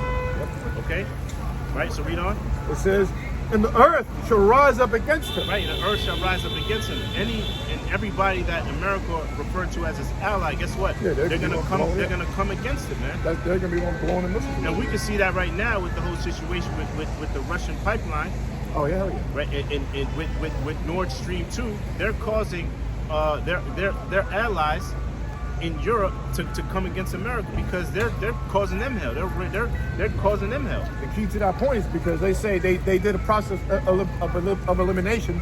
Okay? Right, so read on. It says, and the earth shall rise up against him. Right, the earth shall rise up against him. Everybody that America referred to as his ally, guess what? They're gonna come against it, man. They're gonna be one blowing the missiles. And we can see that right now with the whole situation with the Russian pipeline. Oh yeah, Right, and with Nord Stream 2, they're causing their allies in Europe to come against America because they're causing them hell. They're causing them hell. The key to that point is because they say they did a process of elimination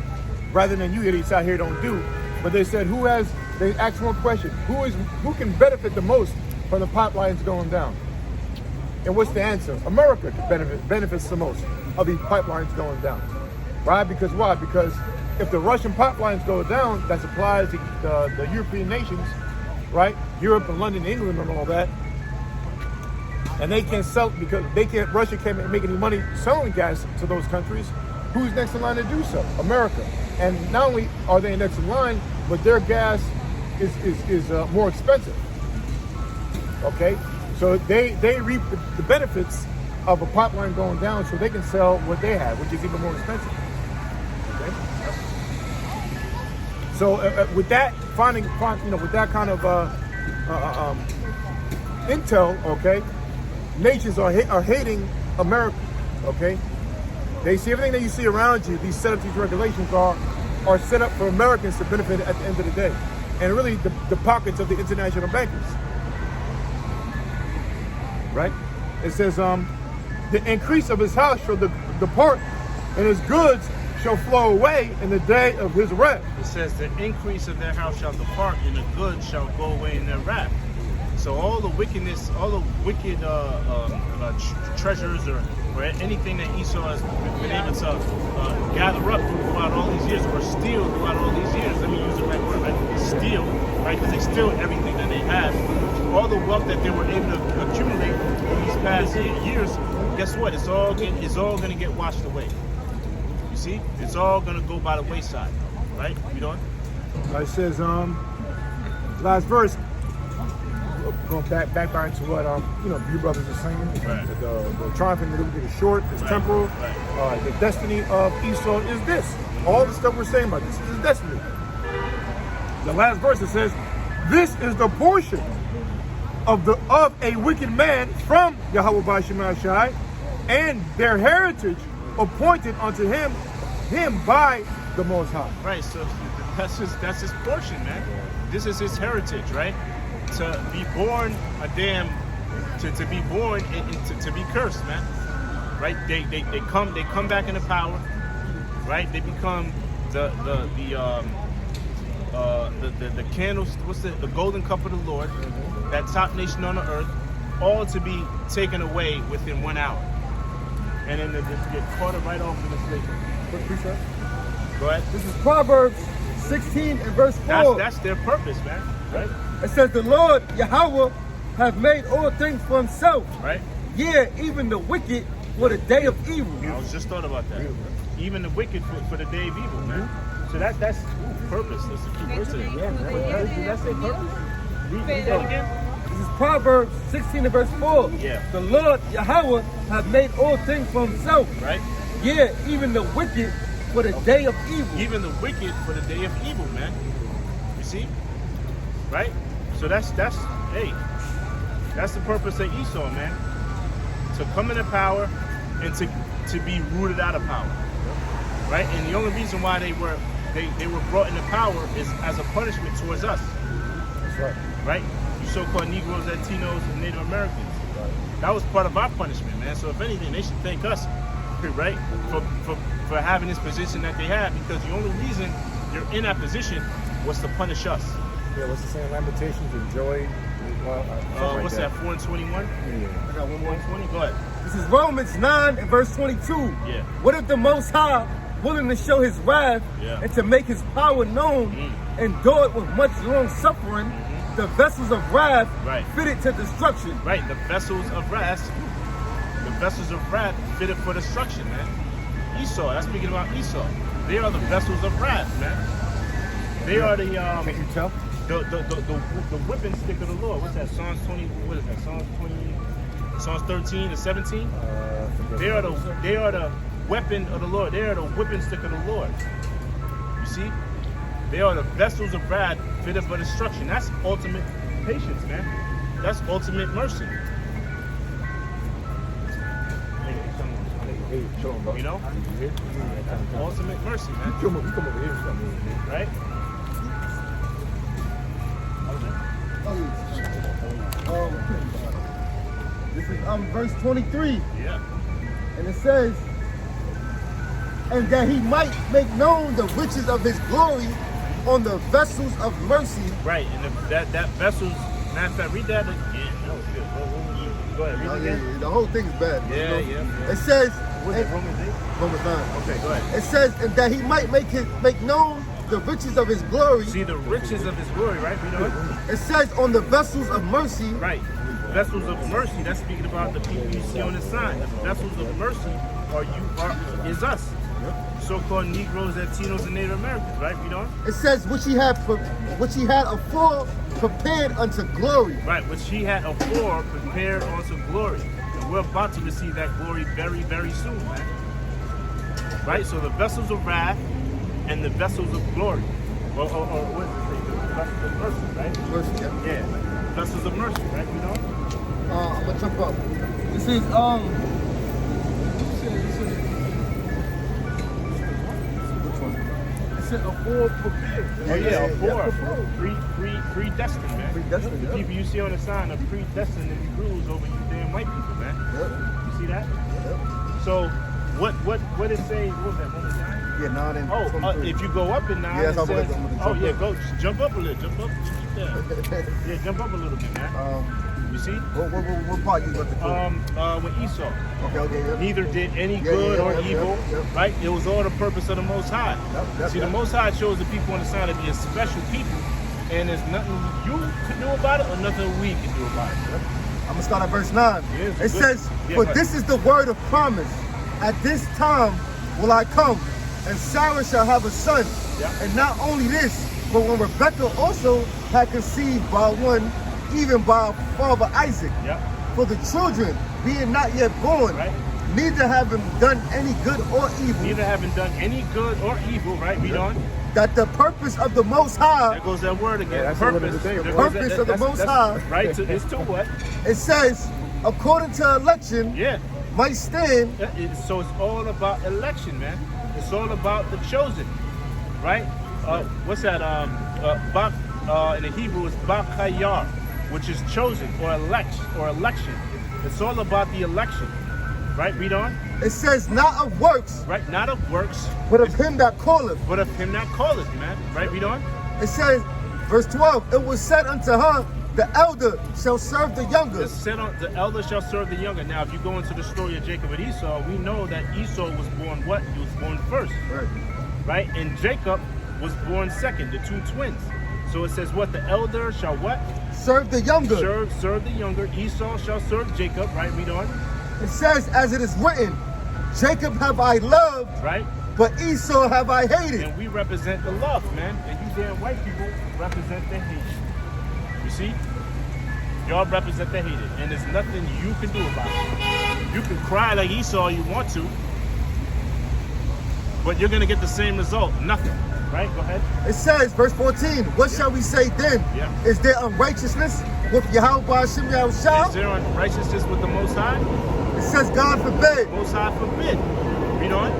rather than you idiots out here don't do. But they said they asked one question, who can benefit the most from the pipelines going down? And what's the answer? America benefits the most of these pipelines going down. Right? Because why? Because if the Russian pipelines go down, that supplies the European nations, right? Europe and London, England and all that. And they can't sell because Russia can't make any money selling gas to those countries. Who's next in line to do so? America. And not only are they next in line, but their gas is more expensive. Okay? So they reap the benefits of a pipeline going down so they can sell what they have, which is even more expensive. Okay? So with that with that kind of intel, okay, nations are hating America, okay? They see everything that you see around you. These regulations are set up for Americans to benefit at the end of the day, and really the pockets of the international bankers, right? It says the increase of his house shall depart, and his goods shall flow away in the day of his wrath. It says the increase of their house shall depart, and the goods shall go away in their wrath. So all the wickedness, all the wicked treasures or anything that Esau has been able to gather up throughout all these years, or steal throughout all these years. Let me use the right word, right? Steal, right? Because they steal everything that they have. All the wealth that they were able to accumulate these past years, guess what? It's all going to get washed away. You see? It's all going to go by the wayside, right? You know? It says, last verse. Going back into what you brothers are saying. Right. The triumph in liberty is short, it's temporal. Right. The destiny of Esau is this. All the stuff we're saying about this is his destiny. The last verse it says, this is the portion of a wicked man from Yahweh Bashim Shai, and their heritage appointed unto him by the Most High. Right, so that's his portion, man. This is his heritage, right? To be born to be born and to be cursed, man. Right? They come back into power, right? They become the candles, the golden cup of the Lord, that top nation on the earth, all to be taken away within 1 hour. And then they just get caught right off in the slave. Quick precept. Go ahead. This is Proverbs 16 and verse 4. That's their purpose, man. Right? It says, the Lord Yahweh have made all things for himself. Right? Yeah, even the wicked for the day of evil. I was just thought about that. Even the wicked for the day of evil, man. So that's purpose. That's the key word to it. Did that say purpose? Read that again. This is Proverbs 16 and verse 4. Yeah. The Lord Yahweh have made all things for himself. Right? Yeah, even the wicked for the day of evil. Even the wicked for the day of evil, man. You see? Right? So that's the purpose of Esau, man. To come into power and to be rooted out of power. Right? And the only reason why they were brought into power is as a punishment towards us. That's right. Right? You so-called Negroes, Latinos, and Native Americans. Right. That was part of our punishment, man. So if anything, they should thank us, right? For having this position that they have, because the only reason you're in that position was to punish us. Yeah, what's the saying? Lamentations and joy. What's that? 4:21? Yeah. I got one more. 4:20? Go ahead. This is Romans 9 and verse 22. Yeah. What if the Most High, willing to show his wrath and to make his power known, endure it with much long suffering, the vessels of wrath fitted to destruction. Right, the vessels of wrath. The vessels of wrath fitted for destruction, man. Esau, that's speaking about Esau. They are the vessels of wrath, man. They are the Can't you tell? the whipping stick of the Lord. What's that? Psalms 20. What is that? Psalms 20. Psalms 13 to 17. They are the weapon of the Lord. They are the whipping stick of the Lord. You see, they are the vessels of wrath fitted for destruction. That's ultimate patience, man. That's ultimate mercy. Hey, show him, bro. You know, ultimate mercy, man. You come over here. Right? This is verse 23. Yeah. And it says, and that he might make known the riches of his glory on the vessels of mercy. Right, and that vessels. Matter of fact, read that again. That was good. Go ahead, read it again. The whole thing is bad. Yeah, yeah. It says, Was it Romans 8? Romans 9. Okay, go ahead. It says, and that he might make known the riches of his glory. See the riches of his glory, right? We know it. It says on the vessels of mercy. Right. Vessels of mercy. That's speaking about the people you see on the sign. The vessels of mercy is us. So-called Negroes, Latinos, and Native Americans, right? We know it. It says which he had afore prepared unto glory. Right, which he had afore prepared unto glory. And we're about to receive that glory very, very soon, man. Right? So the vessels of wrath and the vessels of glory. Or what is it? The vessels of mercy, right? Mercy, yeah. Yeah. Vessels of mercy, right? You know? I'm gonna jump up. This is It said afore prepared. Oh yeah, afore. Predestined, man. Predestined, The yeah. people you see on the sign are predestined to be rulers over you damn white people, man. Yep. You see that? Yep. So what it say? What was that? Romans 9? Yeah, 9 and 23. If you go up in 9, Yeah, it that's says, what I'm gonna go jump up a little, jump up. Yeah, jump up a little bit, man. You see? What part you got to do? When Esau Okay, yeah. neither did any good or evil, yep. right? It was all the purpose of the Most High. Yep, See, the Most High chose the people on the sign to be a special people, and there's nothing you can do about it or nothing we can do about it. I'm gonna start at verse 9. Yeah, It good. says, Yeah, for go this is the word of promise. At this time will I come, and Sarah shall have a son. Yeah. And not only this, but when Rebekah also had conceived by one, even by our father Isaac. Yep. For the children being not yet born, Right. neither having done any good or evil, Neither having done any good or evil, right? Read on. that the purpose of the Most High, There goes that word again. that's the word of Purpose. the day, There bro. goes Purpose of the Most that's- High. Right? It's to what? it says, according to election, Yeah. might stand. So it's all about election, man. It's all about the chosen, right? What's that? Bak, in the Hebrew, it's Bakayar, which is chosen or election. It's all about the election, right? Read on. It says, not of works, Right? Not of works, but of him that calleth. but of him that calleth, man. Right? Read on. It says, verse 12, it was said unto her, the elder shall serve the younger. It's said on, the elder shall serve the younger. Now, if you go into the story of Jacob and Esau, we know that Esau was born what? He was born first, Right. right? And Jacob was born second, the two twins. So it says what? The elder shall what? Serve the younger. Serve the younger. Esau shall serve Jacob, right? Read on, It says, as it is written, Jacob have I loved, right? but Esau have I hated. And we represent the love, man. And you damn white people represent the hate. You see? Y'all represent the hated. And there's nothing you can do about it. You can cry like Esau you want to, but you're going to get the same result. Nothing. Right? Go ahead. It says, verse 14, what shall we say then? Yeah. Is there unrighteousness with Yahweh Hashem Is Yahushua? there unrighteousness with the Most High? It says, God forbid. Most High forbid. Read on.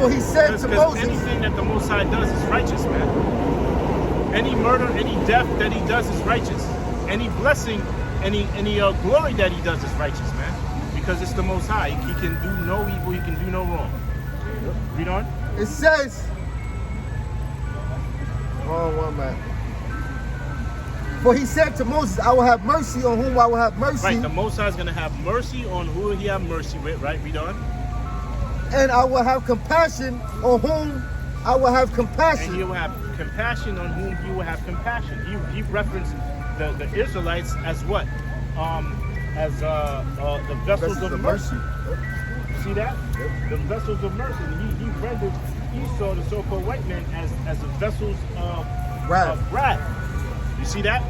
For he said Because to Moses, anything that the Most High does is righteous, man. Any murder, any death that he does is righteous. Any blessing, any glory that he does is righteous, man. Because it's the Most High. He can do no evil. He can do no wrong. Read on. it says, wrong one, man. For he said to Moses, I will have mercy on whom I will have mercy, Right. The Most High is going to have mercy on who he have mercy with. Right. Read on. and I will have compassion on whom I will have And compassion. he will have compassion on whom he will have compassion. He referenced the Israelites as what? As the vessels of mercy. See that? The vessels of mercy. And he rendered Esau, the so-called white man, as the vessels of wrath. You see that?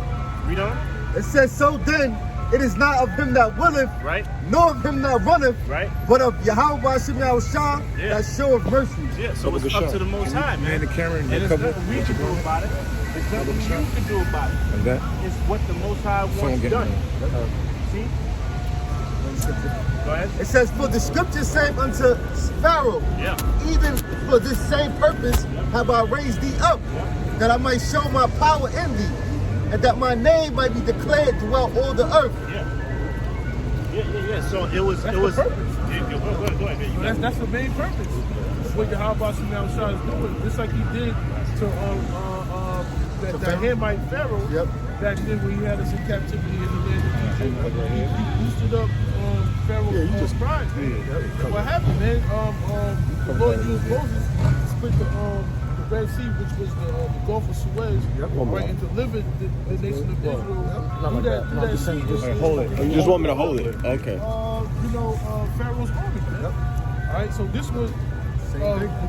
Read on. It says, so then it is not of him that willeth, Right? nor of him that runneth, Right? but of Yahweh Hashem Yahushua Yeah. that showeth mercy. Yeah, so it's up to the Most High, man. Man, the camera and And the there's cover. nothing we can do about it. There's nothing you can do about it. Like that. It's what the Most High Someone wants get done. me. See? Go ahead. It says, for the scripture saith unto Pharaoh, Yeah. even for this same purpose have I raised thee up, that I might show my power in thee, and that my name might be declared throughout all the earth. Yeah. So it was. That's it was. the purpose. Yeah, go ahead. You got That's the main purpose. That's what Yahweh Hashem Yahushua is doing. Just like he did to that Hamite Pharaoh. Yep. Back then when he had us in captivity in the land of Egypt, he boosted up Pharaoh's pride. What happened, man? The Lord used Moses to split the Red Sea, which was the Gulf of Suez, right, and delivered the nation of Israel through that sea. Hold it. You just want me to hold it? Okay. Pharaoh's army, man. All right, so this was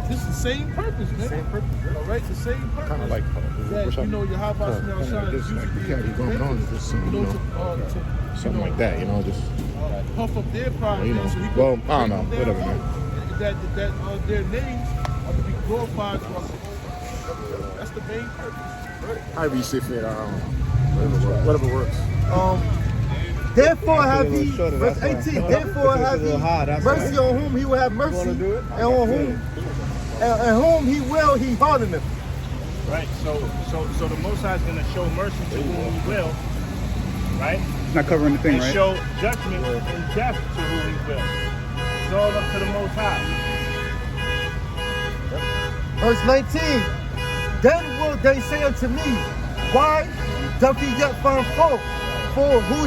this is the same purpose, man. Same purpose. All right, the same purpose. Kind of like that what's up? Yahweh Hashem Yahushua This used like you can't be going on with this, something like that, just puff up their pride, you man, know. so he could Well, I don't take know, them whatever, down. man. That their names are to be glorified throughout the whole. That's the main purpose. However you see fit, whatever works. Therefore have he, little shorter, verse that's why. 18, therefore It's a have little high, he that's mercy on whom he will have mercy, and do it? whom he will he hardeneth. right. So the Most High is going to show mercy to whom He will, right? It's not covering the thing, And right? show judgment and death to whom He will. It's all up to the Most High. Verse 19, then will they say unto me, why doth he yet find fault? For who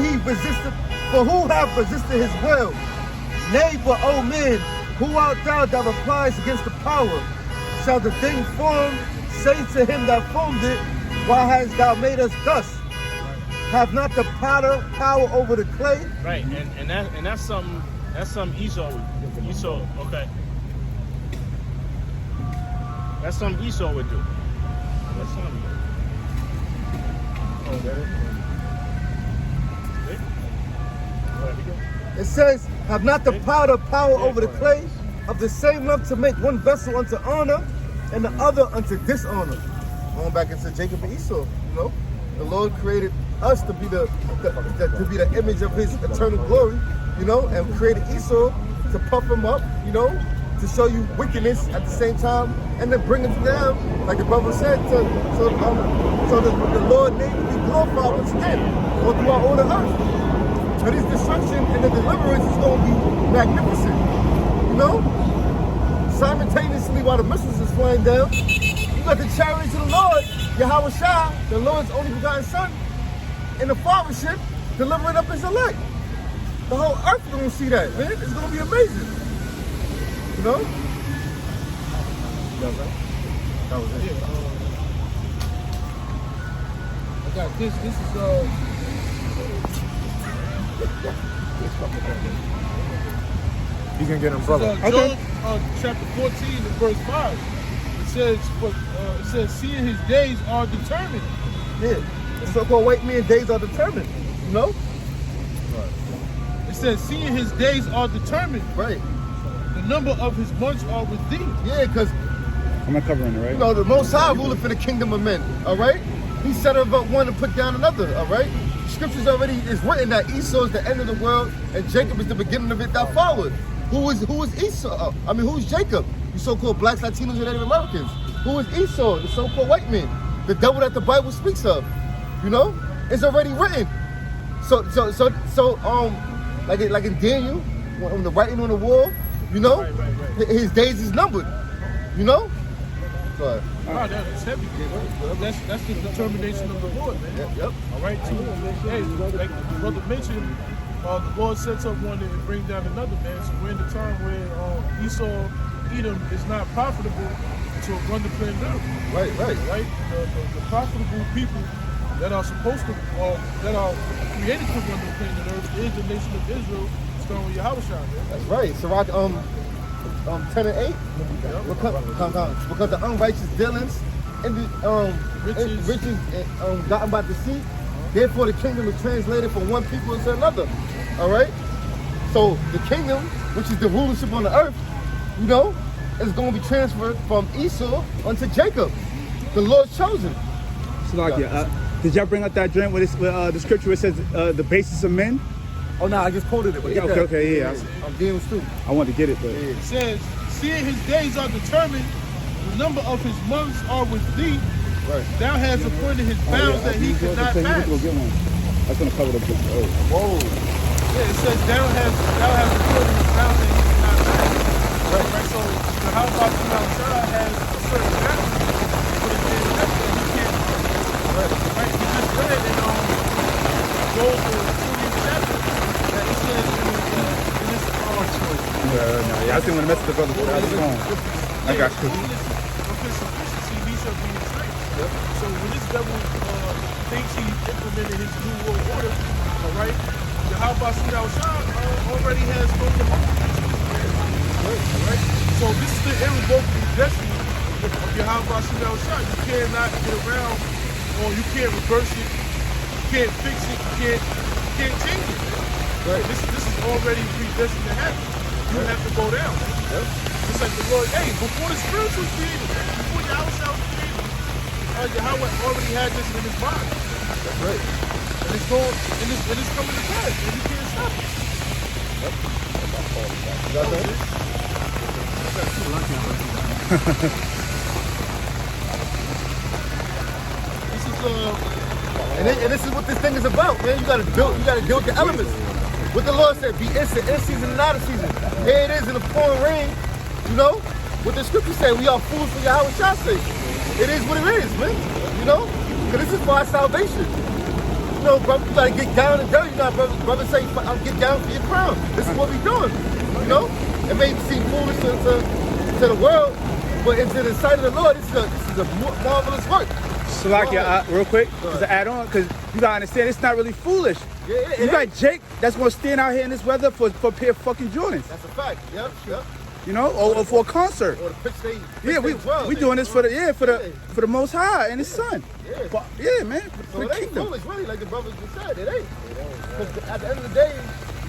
have resisted his will? Nay, but O man, who art thou that replies against the power? Shall the thing formed say to him that formed it, why hast thou made us thus? Have not the potter power over the clay? Right, and that's something Esau would do. Okay. That's something Esau would do. That's something. Oh, there it is. There we go. It says, have not the power over the clay, of the same lump to make one vessel unto honor and the other unto dishonor. Going back into Jacob and Esau, you know, the Lord created us to be the image of His eternal glory, you know, and created Esau to puff him up, you know, to show you wickedness at the same time, and then bring it down, like the brother said, so the Lord name will be glorified once again, all throughout all the earth. But His destruction and the deliverance is going to be magnificent, you know. Simultaneously, while the missiles is flying down, you got the chariots of the Lord, Yahweh Shah, the Lord's only begotten Son, in the fathership, delivering up His elect. The whole earth is going to see that, man. It's going to be amazing. You know? That was it. Yeah, I got this. This is You can get him, brother. Job chapter 14 and verse 5. It says, seeing his days are determined. Yeah. The so-called white man days are determined. You know? It says, seeing his days are determined. Right. The number of his months are with thee. Yeah, because I'm not covering it, right? you know, the Most High ruleth for the kingdom of men, all right? He set up one and put down another, all right? Scriptures already is written that Esau is the end of the world and Jacob is the beginning of it that followed. Who is Esau? Who's Jacob? You so-called blacks, Latinos, and Native Americans. Who is Esau? The so-called white man. The devil that the Bible speaks of. You know? It's already written. So like in Daniel, when the writing on the wall, you know, his days is numbered. You know? Go ahead. Wow, that's heavy. That's the determination of the Lord, man. Yep. All right, too. Hey, like the brother mentioned, the Lord sets up one and bring down another, man. So we're in the time where Esau, Edom is not profitable to run the planet Earth. Right. The profitable people that are supposed to, that are created to run the planet Earth is the nation of Israel, starting with Yahweh Shah, man. That's right. Sirach 10 and 8. Because the unrighteous dealings and the riches gotten by deceit, therefore the kingdom is translated from one people into another. All right. So the kingdom, which is the rulership on the earth, you know, is going to be transferred from Esau unto Jacob, the Lord's chosen. Salakia, did y'all bring up that joint where the scripture where it says the basis of men? Oh no, I just quoted it. But Okay, yeah. I'm dealing too. I wanted to get it, but It says, seeing his days are determined, the number of his months are with thee. Right. Thou hast appointed his bounds that he could not pass. Go get one. I was gonna cover the book. Whoa. Yeah, it says thou hast appointed his bounds that he could not pass. Right. So the house of outside has a certain bound for the things that he can't. Right. We just read in Job 20th chapter that it says in this Yeah, I didn't want to mess with the brother. I was wrong. I got you. Of his sufficiency, he shall be his strength. So when this devil thinks he implemented his new world order, all right, the Yahweh Shah already has spoken about it. All right? So this is the irrevocable destiny of Yahweh Shah. You cannot get around, or you can't reverse it, you can't fix it, you can't change it. Right. This is already predestined to happen. You have to go down. Yep. It's like the Lord, hey, before the spiritual was created, before Yahweh was created, Yahweh already had this in his mind. That's right. And it's going, and it's coming to pass, and you can't stop it. Yep. That's it. This is And this is what this thing is about, man. You gotta deal with the elements. What the Lord said, be in season and out of season. Here it is in the pouring rain, you know? What the scripture said, we are fools for Yahweh Shah's sake. It is what it is, man. You know? Because this is for our salvation. You know, brother, you gotta get down and dirty. You know, brother say, I'll get down for your crown. This is what we're doing. You know? It may seem foolish to the world, but into the sight of the Lord, this is a marvelous work. Salakia, real quick, just to add on, because you gotta understand, it's not really foolish. Yeah, you got Jake that's gonna stand out here in this weather for a pair of fucking Jordans. That's a fact. Yep. You know, or for a concert. Or the pitch they we doing this for the Most High and His Son. Yeah, man, for the it ain't kingdom. foolish, really, like the brothers just said. It ain't. Because at the end of the day,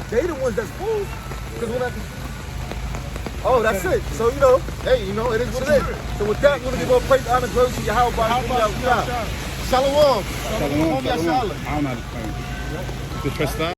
they the ones that's fooled. Because when I, oh, that's it. So, you know, hey, you know, it is what it is. So with that, we're going to give all praise, honor, glory to Yahweh by the Shalom. Shalom. I don't know how to explain it. Just press that.